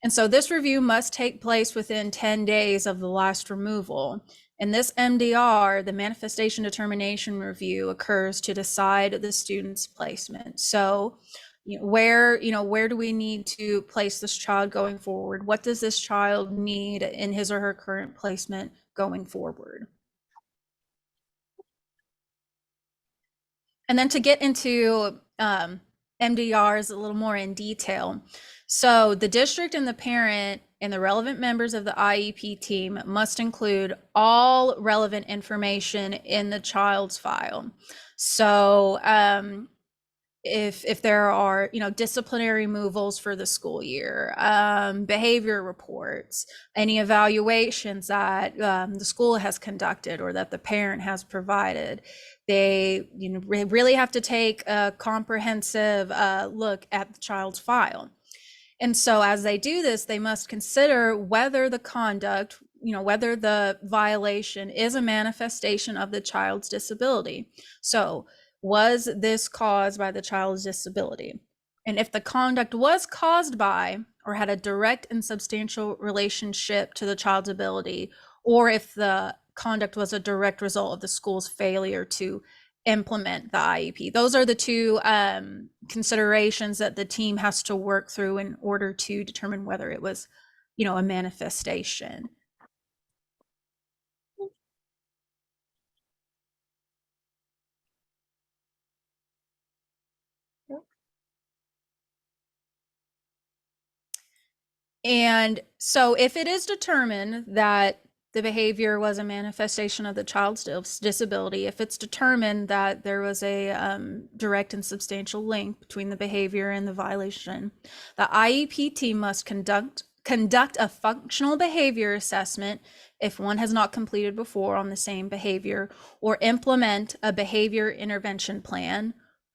And so this review must take place within 10 days of the last removal. In this MDR, the manifestation determination review occurs to decide the student's placement. So where do we need to place this child going forward? What does this child need in his or her current placement going forward? And then to get into MDRs a little more in detail. So the district and the parent and the relevant members of the IEP team must include all relevant information in the child's file. So if there are, disciplinary removals for the school year, behavior reports, any evaluations that the school has conducted or that the parent has provided, they really have to take a comprehensive look at the child's file. And so as they do this, they must consider whether the conduct, whether the violation is a manifestation of the child's disability. So was this caused by the child's disability? And if the conduct was caused by or had a direct and substantial relationship to the child's ability, or if the conduct was a direct result of the school's failure to implement the IEP. Those are the two considerations that the team has to work through in order to determine whether it was, a manifestation. And so if it is determined that the behavior was a manifestation of the child's disability, if it's determined that there was a direct and substantial link between the behavior and the violation, the IEP team must conduct a functional behavior assessment if one has not completed before on the same behavior, or implement a behavior intervention plan,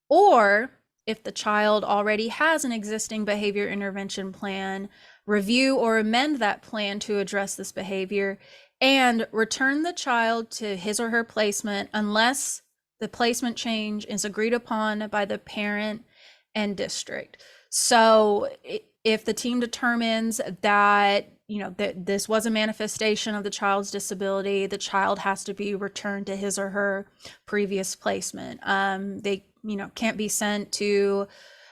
or if the child already has an existing behavior intervention plan, review or amend that plan to address this behavior, and return the child to his or her placement unless the placement change is agreed upon by the parent and district. So if the team determines that that this was a manifestation of the child's disability, the child has to be returned to his or her previous placement. They can't be sent to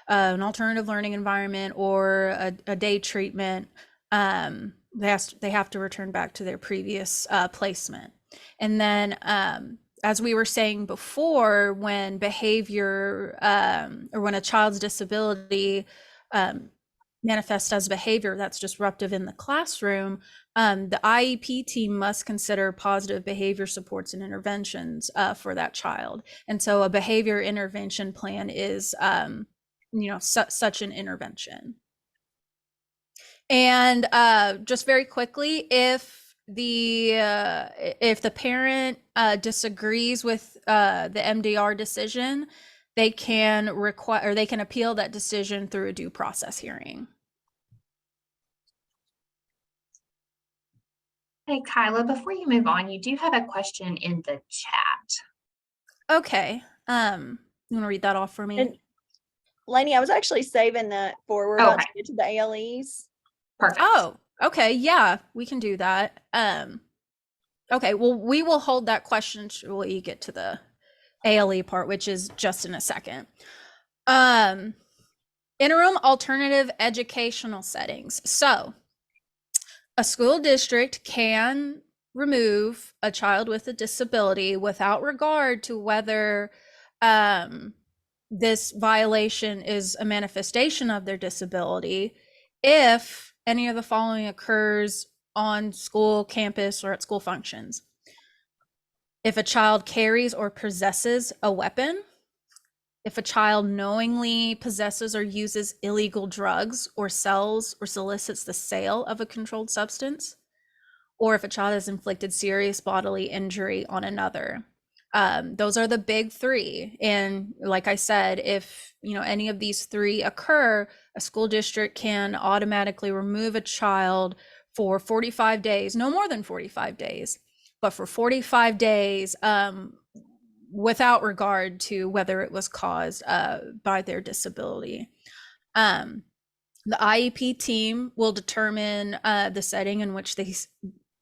an alternative learning environment or a day treatment. They have to return back to their previous placement. And then as we were saying before, when behavior or when a child's disability manifests as behavior that's disruptive in the classroom, the IEP team must consider positive behavior supports and interventions for that child. And so a behavior intervention plan is, such an intervention. And just very quickly, if the parent disagrees with the MDR decision, they can require, or they can appeal that decision through a due process hearing. Hey, Kyla, before you move on, you do have a question in the chat. Okay. You want to read that off for me? And Lainey, I was actually saving that for we're about to get to the ALEs. Perfect. Oh, okay. Yeah, we can do that. Okay, well, we will hold that question until we get to the ALE part, which is just in a second. Interim alternative educational settings. So a school district can remove a child with a disability without regard to whether this violation is a manifestation of their disability if any of the following occurs on school campus or at school functions. If a child carries or possesses a weapon, if a child knowingly possesses or uses illegal drugs or sells or solicits the sale of a controlled substance, or if a child has inflicted serious bodily injury on another. Those are the big three. And like I said, if any of these three occur, a school district can automatically remove a child for 45 days, no more than 45 days, but for 45 days, without regard to whether it was caused by their disability. The IEP team will determine the setting in which they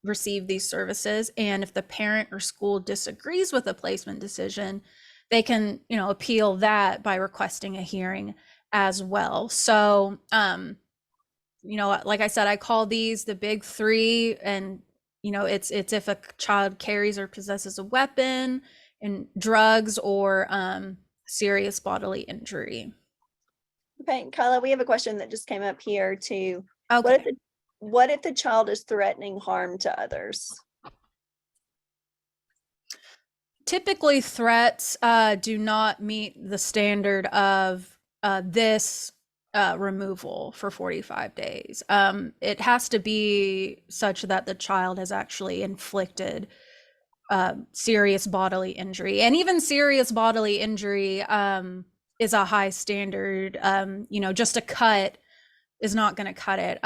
receive these services, and if the parent or school disagrees with a placement decision, they can appeal that by requesting a hearing as well. So like I said, I call these the big three, and it's if a child carries or possesses a weapon, and drugs, or serious bodily injury. Okay, Kyla, we have a question that just came up here too. Okay. What if the child is threatening harm to others? Typically, threats do not meet the standard of this removal for 45 days. It has to be such that the child has actually inflicted serious bodily injury, and even serious bodily injury is a high standard. Just a cut is not going to cut it.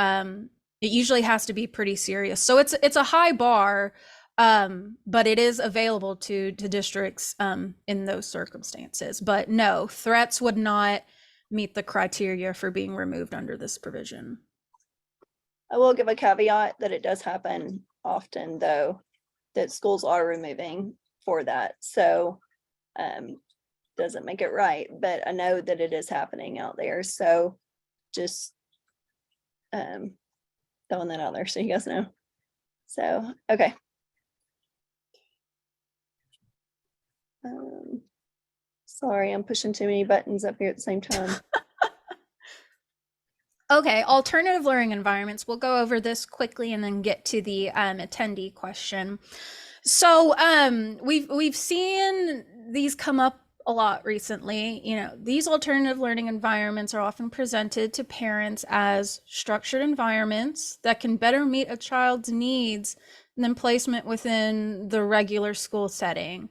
It usually has to be pretty serious. So it's a high bar, but it is available to districts in those circumstances. But no, threats would not meet the criteria for being removed under this provision. I will give a caveat that it does happen often, though, that schools are removing for that. So doesn't make it right, but I know that it is happening out there. So just throwing that out there so you guys know. So, okay. Sorry, I'm pushing too many buttons up here at the same time. Okay, alternative learning environments. We'll go over this quickly and then get to the attendee question. So we've seen these come up a lot recently. These alternative learning environments are often presented to parents as structured environments that can better meet a child's needs than placement within the regular school setting.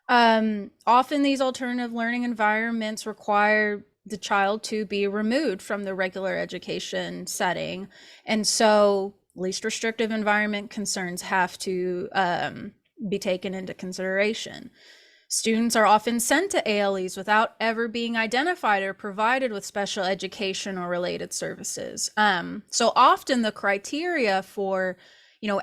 Often these alternative learning environments require the child to be removed from the regular education setting. And so least restrictive environment concerns have to be taken into consideration. Students are often sent to ALEs without ever being identified or provided with special education or related services. So often the criteria for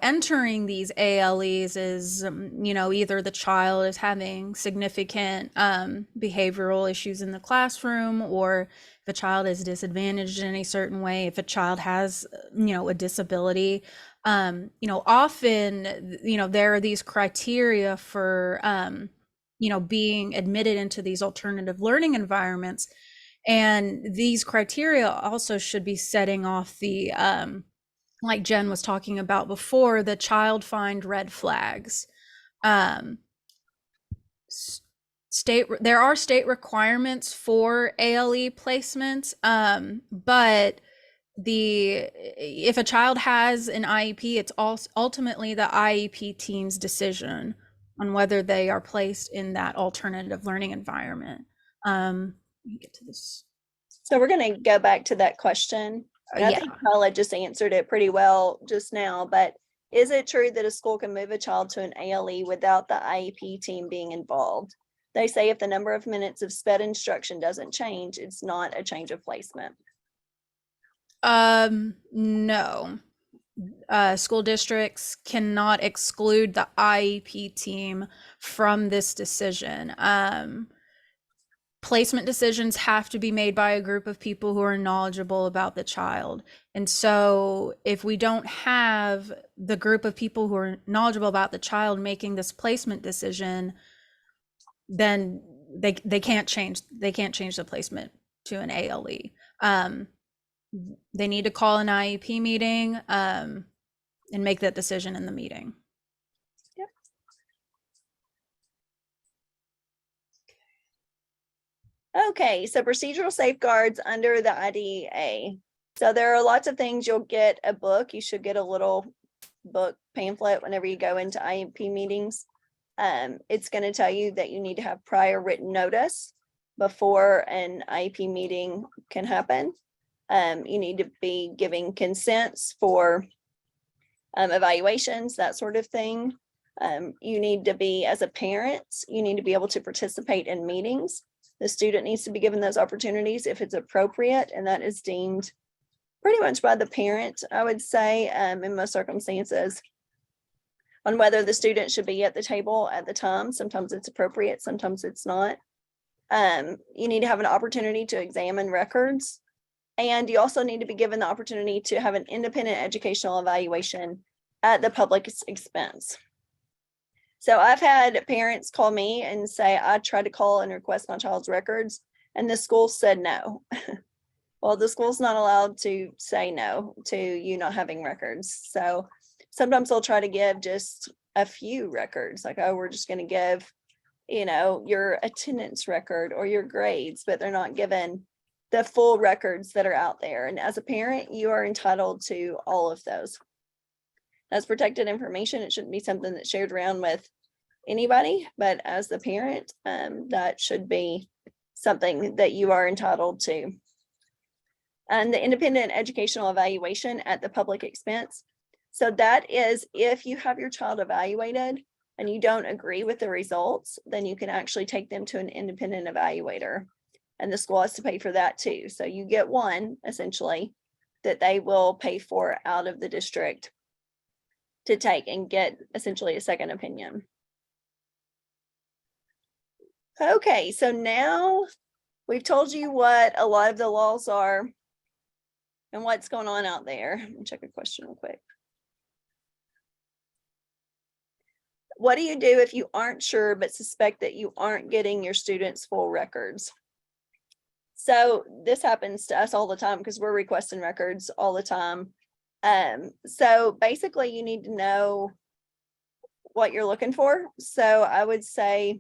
entering these ALEs is, either the child is having significant behavioral issues in the classroom, or if a child is disadvantaged in any certain way, if a child has, a disability. Often, there are these criteria for being admitted into these alternative learning environments. And these criteria also should be setting off the, like Jen was talking about before, the child find red flags. There are state requirements for ALE placements, but if a child has an IEP, it's ultimately the IEP team's decision on whether they are placed in that alternative learning environment. Let me get to this. So we're going to go back to that question. And I think Paula just answered it pretty well just now, but is it true that a school can move a child to an ALE without the IEP team being involved? They say if the number of minutes of sped instruction doesn't change, it's not a change of placement. No. School districts cannot exclude the IEP team from this decision. Placement decisions have to be made by a group of people who are knowledgeable about the child. And so if we don't have the group of people who are knowledgeable about the child making this placement decision, then they can't change the placement to an ALE. They need to call an IEP meeting and make that decision in the meeting. Yep. Okay, so procedural safeguards under the IDEA. So there are lots of things. You'll get a book. You should get a little book pamphlet whenever you go into IEP meetings. It's going to tell you that you need to have prior written notice before an IEP meeting can happen. You need to be giving consents for evaluations, that sort of thing. You need to be, as a parent, you need to be able to participate in meetings. The student needs to be given those opportunities if it's appropriate, and that is deemed pretty much by the parent, I would say, in most circumstances, on whether the student should be at the table at the time. Sometimes it's appropriate, sometimes it's not. You need to have an opportunity to examine records. And you also need to be given the opportunity to have an independent educational evaluation at the public's expense. So I've had parents call me and say, I tried to call and request my child's records, and the school said no. Well, the school's not allowed to say no to you not having records. So sometimes they'll try to give just a few records, like, oh, we're just going to give, your attendance record or your grades, but they're not given the full records that are out there. And as a parent, you are entitled to all of those. That's protected information. It shouldn't be something that's shared around with anybody, but as the parent, that should be something that you are entitled to. And the independent educational evaluation at the public expense. So that is if you have your child evaluated and you don't agree with the results, then you can actually take them to an independent evaluator. And the school has to pay for that too. So you get one, essentially, that they will pay for out of the district to take and get essentially a second opinion. Okay, so now we've told you what a lot of the laws are and what's going on out there. Let me check a question real quick. What do you do if you aren't sure but suspect that you aren't getting your students' full records? So this happens to us all the time because we're requesting records all the time. So basically you need to know what you're looking for. So I would say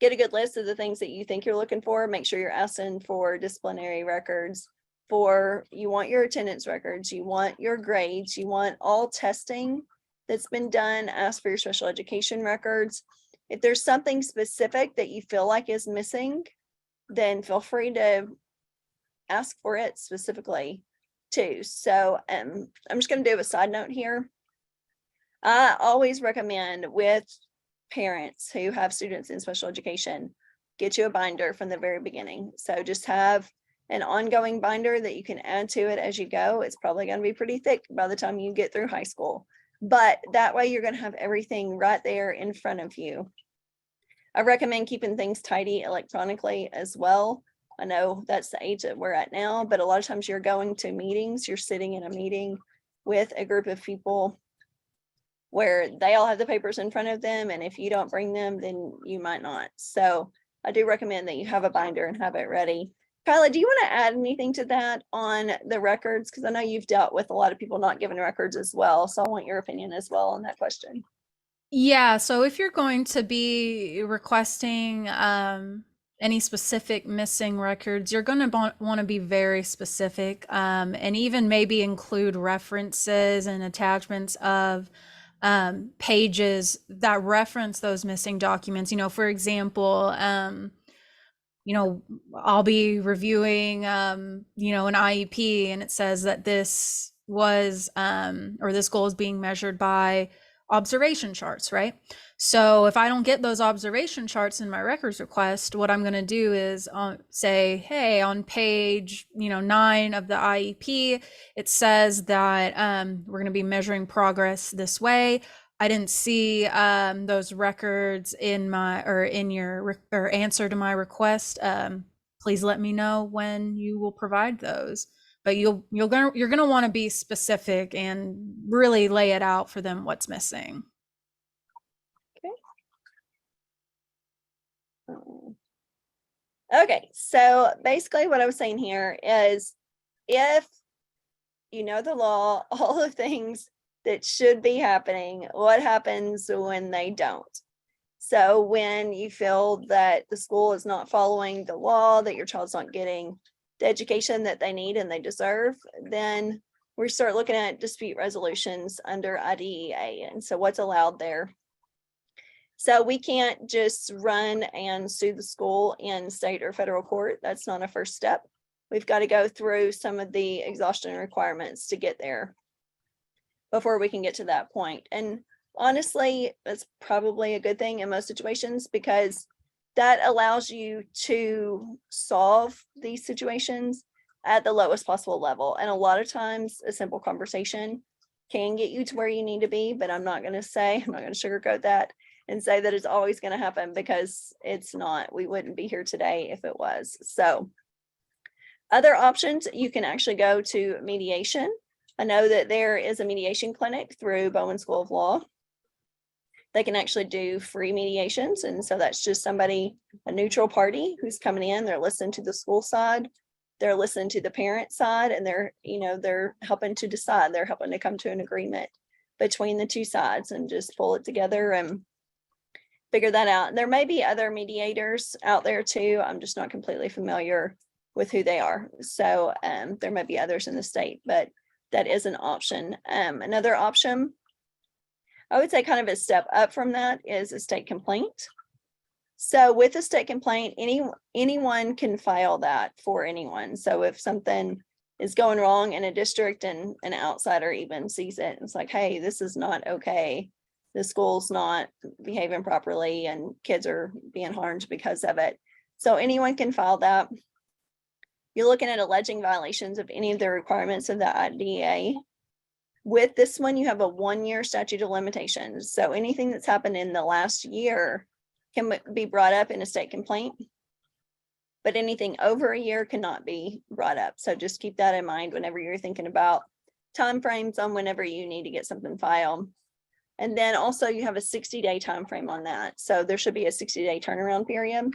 get a good list of the things that you think you're looking for. Make sure you're asking for disciplinary records, you want your attendance records, you want your grades, you want all testing that's been done. Ask for your special education records. If there's something specific that you feel like is missing, then feel free to ask for it specifically too. So I'm just going to do a side note here. I always recommend with parents who have students in special education, get you a binder from the very beginning. So just have an ongoing binder that you can add to it as you go. It's probably going to be pretty thick by the time you get through high school, but that way you're going to have everything right there in front of you. I recommend keeping things tidy electronically as well. I know that's the age that we're at now, but a lot of times you're going to meetings, you're sitting in a meeting with a group of people where they all have the papers in front of them, and if you don't bring them, then you might not. So I do recommend that you have a binder and have it ready. Kyla, do you want to add anything to that on the records? Because I know you've dealt with a lot of people not giving records as well. So I want your opinion as well on that question. Yeah, so if you're going to be requesting any specific missing records, you're going to want to be very specific, and even maybe include references and attachments of pages that reference those missing documents. You know, for example, you know, I'll be reviewing, you know, an IEP, and it says that this was, or this goal is being measured by observation charts, right? So if I don't get those observation charts in my records request, what I'm going to do is say, hey, on page, you know, 9 of the IEP, it says that we're going to be measuring progress this way. I didn't see those records in my, or in your or answer to my request. Please let me know when you will provide those. But you're gonna want to be specific and really lay it out for them what's missing. Okay, so basically what I was saying here is, if you know the law, all the things that should be happening, what happens when they don't? So when you feel that the school is not following the law, that your child's not getting the education that they need and they deserve, then we start looking at dispute resolutions under IDEA. And so what's allowed there? So we can't just run and sue the school in state or federal court. That's not a first step. We've got to go through some of the exhaustion requirements to get there before we can get to that point. And honestly, that's probably a good thing in most situations, because that allows you to solve these situations at the lowest possible level. And a lot of times a simple conversation can get you to where you need to be, but I'm not going to sugarcoat that and say that it's always going to happen, because it's not. We wouldn't be here today if it was. So other options, you can actually go to mediation. I know that there is a mediation clinic through Bowman School of Law. They can actually do free mediations. And so that's just somebody, a neutral party who's coming in, they're listening to the school side, they're listening to the parent side, and they're helping to decide, they're helping to come to an agreement between the two sides and just pull it together and figure that out. There may be other mediators out there too. I'm just not completely familiar with who they are. So there might be others in the state, but that is an option. Another option, I would say kind of a step up from that, is a state complaint. So with a state complaint, anyone can file that for anyone. So if something is going wrong in a district and an outsider even sees it, it's like, hey, this is not okay. The school's not behaving properly and kids are being harmed because of it. So anyone can file that. You're looking at alleging violations of any of the requirements of the IDEA. With this one, you have a 1-year statute of limitations. So anything that's happened in the last year can be brought up in a state complaint, but anything over a year cannot be brought up. So just keep that in mind whenever you're thinking about timeframes on whenever you need to get something filed. And then also you have a 60-day time frame on that. So there should be a 60-day turnaround period.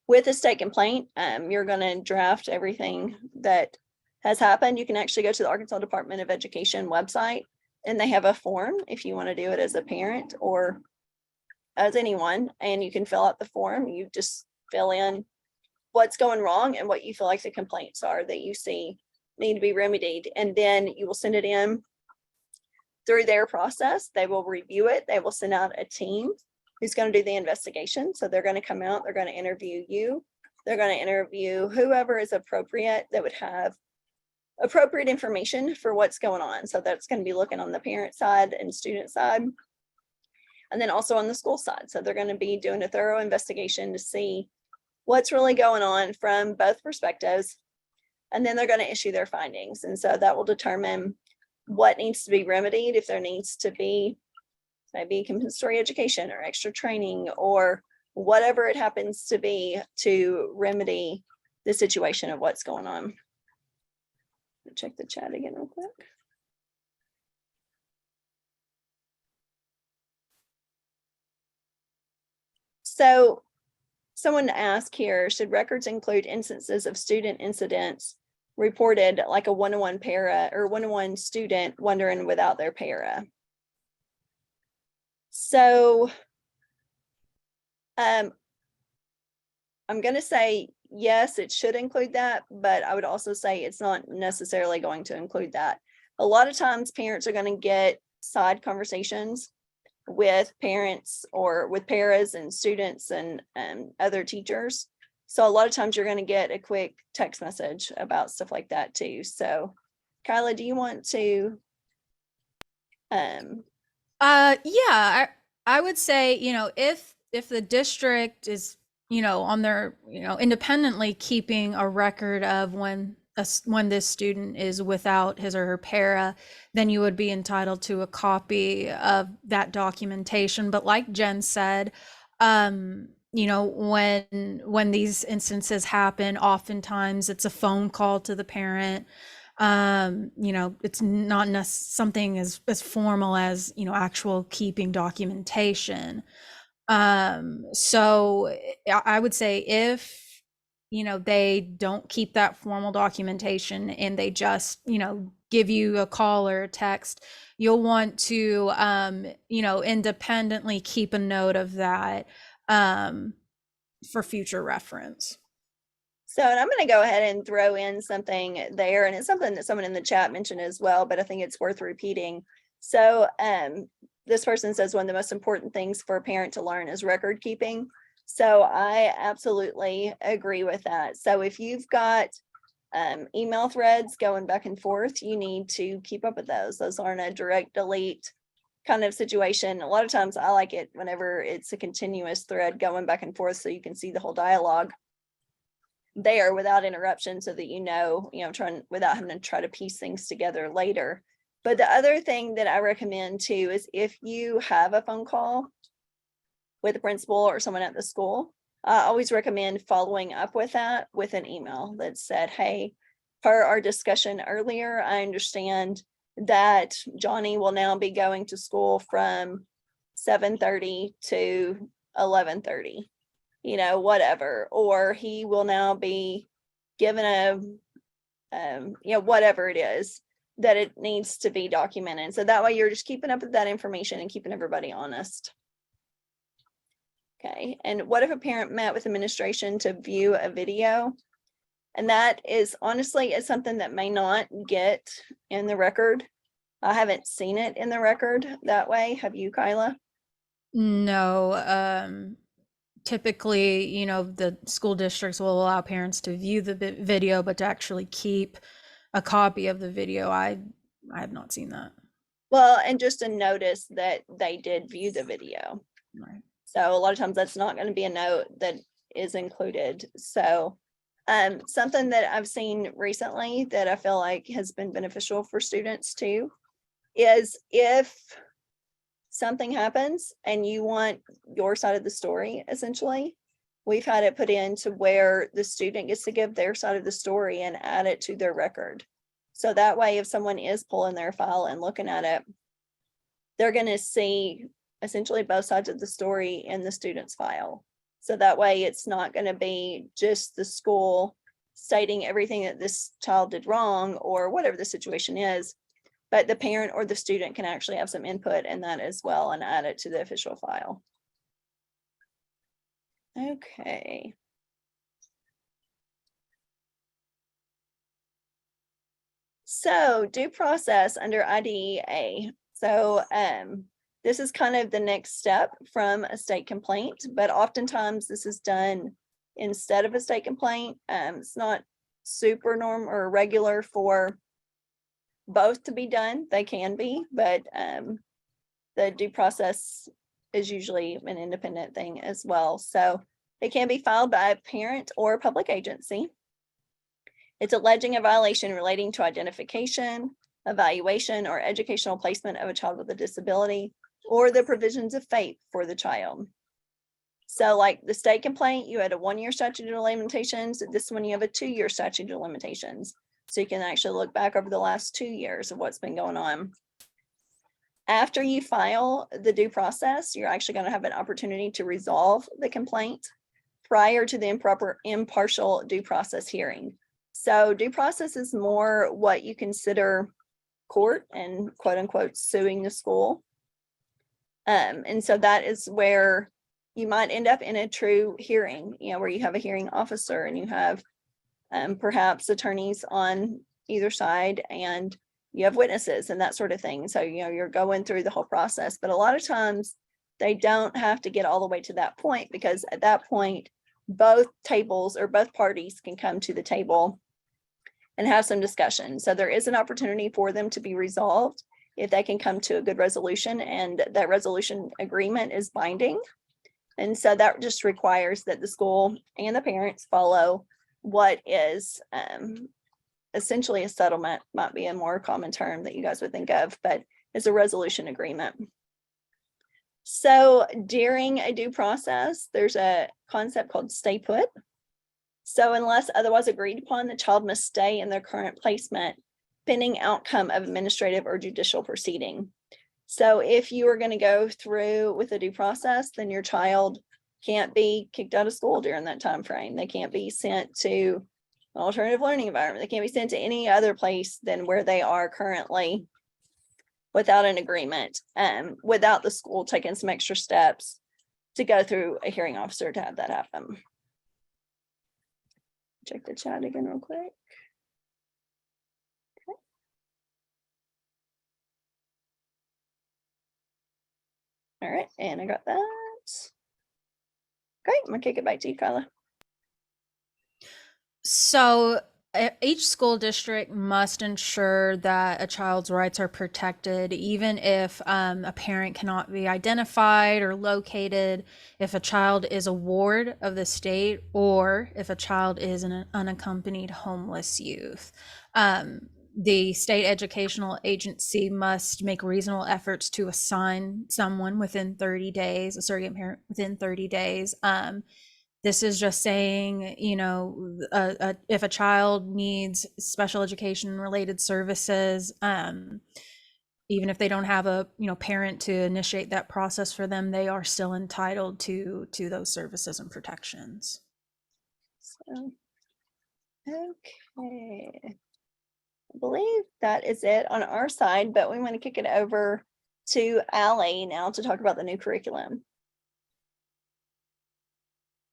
With a state complaint, you're going to draft everything that has happened. You can actually go to the Arkansas Department of Education website, and they have a form if you want to do it as a parent or as anyone, and you can fill out the form. You just fill in what's going wrong and what you feel like the complaints are that you see need to be remedied. And then you will send it in through their process. They will review it. They will send out a team who's going to do the investigation. So they're going to come out, they're going to interview you. They're going to interview whoever is appropriate that would have appropriate information for what's going on. So that's going to be looking on the parent side and student side, and then also on the school side. So they're going to be doing a thorough investigation to see what's really going on from both perspectives. And then they're going to issue their findings. And so that will determine what needs to be remedied, if there needs to be maybe compensatory education or extra training or whatever it happens to be to remedy the situation of what's going on. Check the chat again real quick. So someone asked here, should records include instances of student incidents reported, like a one-on-one para or one-on-one student wandering without their para? So I'm going to say yes, it should include that, but I would also say it's not necessarily going to include that. A lot of times parents are going to get side conversations with parents or with paras and students and other teachers. So a lot of times you're going to get a quick text message about stuff like that too. So Kyla, do you want to? Yeah, I would say, if the district is, on their, independently keeping a record of when this student is without his or her para, then you would be entitled to a copy of that documentation. But like Jen said, when these instances happen, oftentimes it's a phone call to the parent. It's not something as formal as, actual keeping documentation. So I would say if, they don't keep that formal documentation and they just, give you a call or a text, you'll want to, independently keep a note of that, for future reference. So and I'm going to go ahead and throw in something there, and it's something that someone in the chat mentioned as well, but I think it's worth repeating. So this person says one of the most important things for a parent to learn is record keeping. So I absolutely agree with that. So if you've got email threads going back and forth, you need to keep up with those. Those aren't a direct delete kind of situation. A lot of times I like it whenever it's a continuous thread going back and forth so you can see the whole dialogue there without interruption, so that trying without having to try to piece things together later. But the other thing that I recommend too is if you have a phone call with a principal or someone at the school, I always recommend following up with that with an email that said, hey, per our discussion earlier, I understand that Johnny will now be going to school from 7:30 to 11:30. Whatever, or he will now be given whatever it is that it needs to be documented. So that way you're just keeping up with that information and keeping everybody honest. Okay, and what if a parent met with administration to view a video? And that is honestly is something that may not get in the record. I haven't seen it in the record that way. Have you, Kyla? No, typically, the school districts will allow parents to view the video, but to actually keep a copy of the video, I have not seen that. Well, and just a notice that they did view the video. Right. So a lot of times that's not going to be a note that is included. So something that I've seen recently that I feel like has been beneficial for students too is if something happens and you want your side of the story, essentially, we've had it put in to where the student gets to give their side of the story and add it to their record. So that way, if someone is pulling their file and looking at it, they're going to see essentially both sides of the story in the student's file. So that way it's not going to be just the school stating everything that this child did wrong or whatever the situation is, but the parent or the student can actually have some input in that as well and add it to the official file. Okay. So due process under IDEA. So this is kind of the next step from a state complaint, but oftentimes this is done instead of a state complaint. It's not super norm or regular for both to be done. They can be, but the due process is usually an independent thing as well. So it can be filed by a parent or a public agency. It's alleging a violation relating to identification, evaluation, or educational placement of a child with a disability, or the provisions of FAPE for the child. So like the state complaint, you had a 1-year statute of limitations. This one, you have a 2-year statute of limitations. So you can actually look back over the last 2 years of what's been going on. After you file the due process, you're actually going to have an opportunity to resolve the complaint prior to the impartial due process hearing. So due process is more what you consider court and quote unquote suing the school. And so that is where you might end up in a true hearing, where you have a hearing officer and you have perhaps attorneys on either side and you have witnesses and that sort of thing. So, you're going through the whole process, but a lot of times they don't have to get all the way to that point, because at that point, both tables or both parties can come to the table and have some discussion. So there is an opportunity for them to be resolved if they can come to a good resolution, and that resolution agreement is binding. And so that just requires that the school and the parents follow what is essentially a settlement, might be a more common term that you guys would think of, but it's a resolution agreement. So during a due process, there's a concept called stay put. So unless otherwise agreed upon, the child must stay in their current placement pending outcome of administrative or judicial proceeding. So if you are going to go through with a due process, then your child can't be kicked out of school during that time frame. They can't be sent to an alternative learning environment. They can't be sent to any other place than where they are currently without an agreement, without the school taking some extra steps to go through a hearing officer to have that happen. Check the chat again real quick. Okay. All right, and I got that. Great, I'm gonna kick it back to you, Kyla. So each school district must ensure that a child's rights are protected, even if a parent cannot be identified or located, if a child is a ward of the state, or if a child is an unaccompanied homeless youth. The state educational agency must make reasonable efforts to assign someone within 30 days, a surrogate parent within 30 days. This is just saying, if a child needs special education related services, even if they don't have a parent to initiate that process for them, they are still entitled to those services and protections. So, okay, I believe that is it on our side, but we want to kick it over to Allie now to talk about the new curriculum.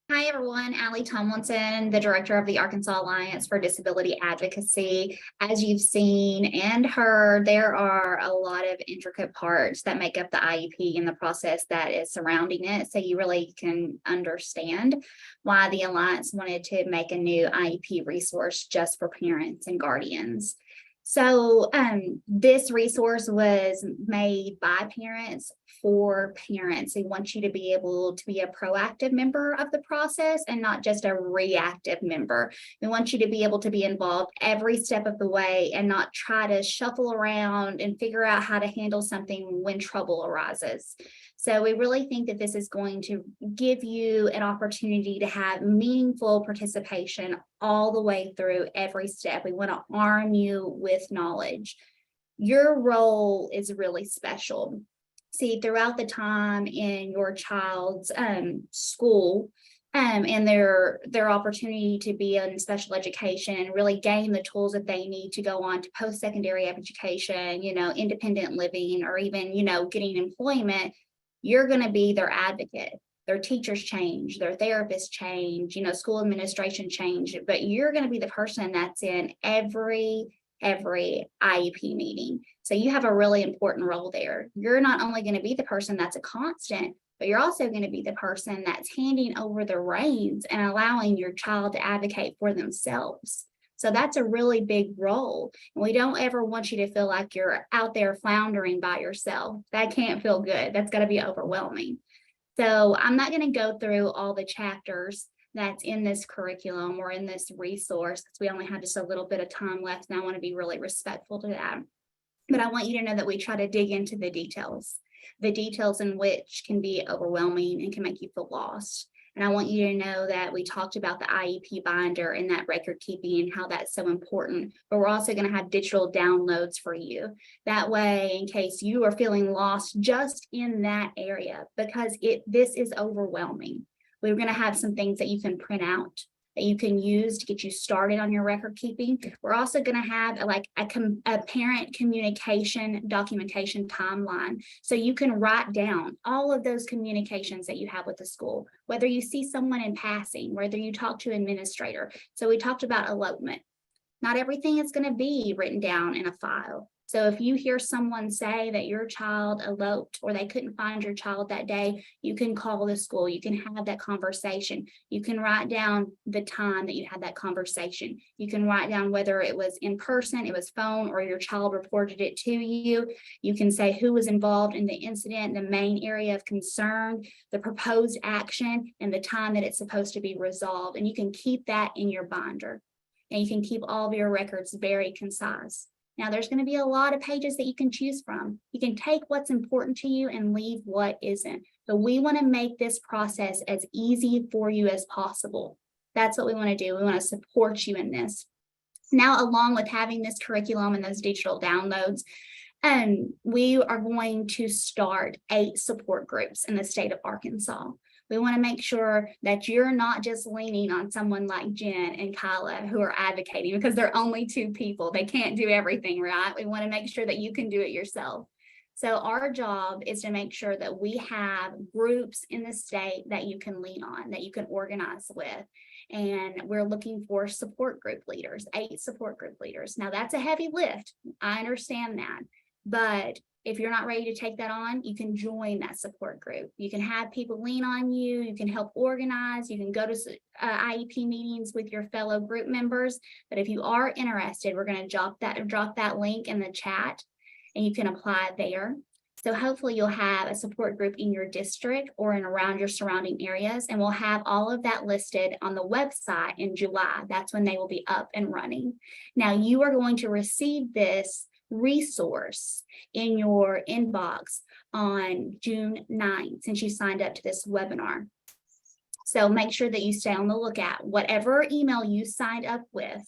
Hi, everyone. Allie Tomlinson, the director of the Arkansas Alliance for Disability Advocacy. As you've seen and heard, there are a lot of intricate parts that make up the IEP and the process that is surrounding it. So you really can understand why the Alliance wanted to make a new IEP resource just for parents and guardians. So this resource was made by parents for parents. We want you to be able to be a proactive member of the process and not just a reactive member. We want you to be able to be involved every step of the way and not try to shuffle around and figure out how to handle something when trouble arises. So we really think that this is going to give you an opportunity to have meaningful participation all the way through every step. We want to arm you with knowledge. Your role is really special. See, throughout the time in your child's school and their opportunity to be in special education and really gain the tools that they need to go on to post-secondary education, independent living, or even, getting employment, you're going to be their advocate. Their teachers change, their therapists change, school administration change, but you're going to be the person that's in every IEP meeting. So you have a really important role there. You're not only going to be the person that's a constant, but you're also going to be the person that's handing over the reins and allowing your child to advocate for themselves. So that's a really big role. And we don't ever want you to feel like you're out there floundering by yourself. That can't feel good. That's got to be overwhelming. So I'm not going to go through all the chapters that's in this curriculum or in this resource, because we only have just a little bit of time left, and I want to be really respectful to that. But I want you to know that we try to dig into the details in which can be overwhelming and can make you feel lost. And I want you to know that we talked about the IEP binder and that record keeping and how that's so important, but we're also going to have digital downloads for you. That way, in case you are feeling lost just in that area, because this is overwhelming. We're going to have some things that you can print out that you can use to get you started on your record keeping. We're also going to have a parent communication documentation timeline. So you can write down all of those communications that you have with the school, whether you see someone in passing, whether you talk to an administrator. So we talked about elopement. Not everything is going to be written down in a file. So if you hear someone say that your child eloped or they couldn't find your child that day, you can call the school, you can have that conversation. You can write down the time that you had that conversation. You can write down whether it was in person, it was phone, or your child reported it to you. You can say who was involved in the incident, the main area of concern, the proposed action, and the time that it's supposed to be resolved. And you can keep that in your binder. And you can keep all of your records very concise. Now, there's going to be a lot of pages that you can choose from. You can take what's important to you and leave what isn't. But we want to make this process as easy for you as possible. That's what we want to do. We want to support you in this. Now, along with having this curriculum and those digital downloads, we are going to start 8 support groups in the state of Arkansas. We want to make sure that you're not just leaning on someone like Jen and Kyla who are advocating, because they're only 2 people. They can't do everything, right? We want to make sure that you can do it yourself. So our job is to make sure that we have groups in the state that you can lean on, that you can organize with. And we're looking for support group leaders, 8 support group leaders. Now that's a heavy lift. I understand that. But if you're not ready to take that on, you can join that support group. You can have people lean on you. You can help organize. You can go to IEP meetings with your fellow group members. But if you are interested, we're going to drop that link in the chat, and you can apply there. So hopefully you'll have a support group in your district or in around your surrounding areas, and we'll have all of that listed on the website in July. That's when they will be up and running. Now you are going to receive this resource in your inbox on June 9th, since you signed up to this webinar. So make sure that you stay on the lookout. Whatever email you signed up with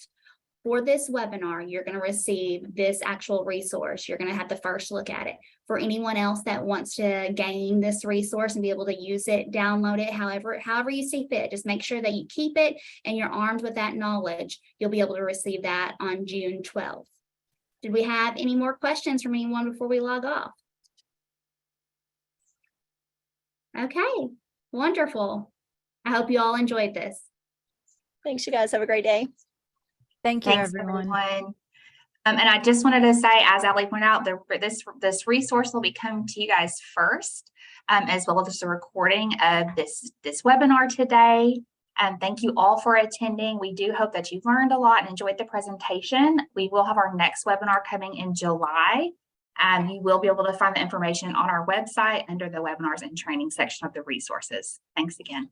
for this webinar, you're going to receive this actual resource. You're going to have the first look at it. For anyone else that wants to gain this resource and be able to use it, download it, however you see fit, just make sure that you keep it and you're armed with that knowledge. You'll be able to receive that on June 12th. Did we have any more questions from anyone before we log off? Okay, wonderful. I hope you all enjoyed this. Thanks, you guys. Have a great day. Thank you, Thanks, everyone. And I just wanted to say, as Ali pointed out, this resource will be coming to you guys first, as well as the recording of this webinar today. Thank you all for attending. We do hope that you've learned a lot and enjoyed the presentation. We will have our next webinar coming in July. You will be able to find the information on our website under the webinars and training section of the resources. Thanks again.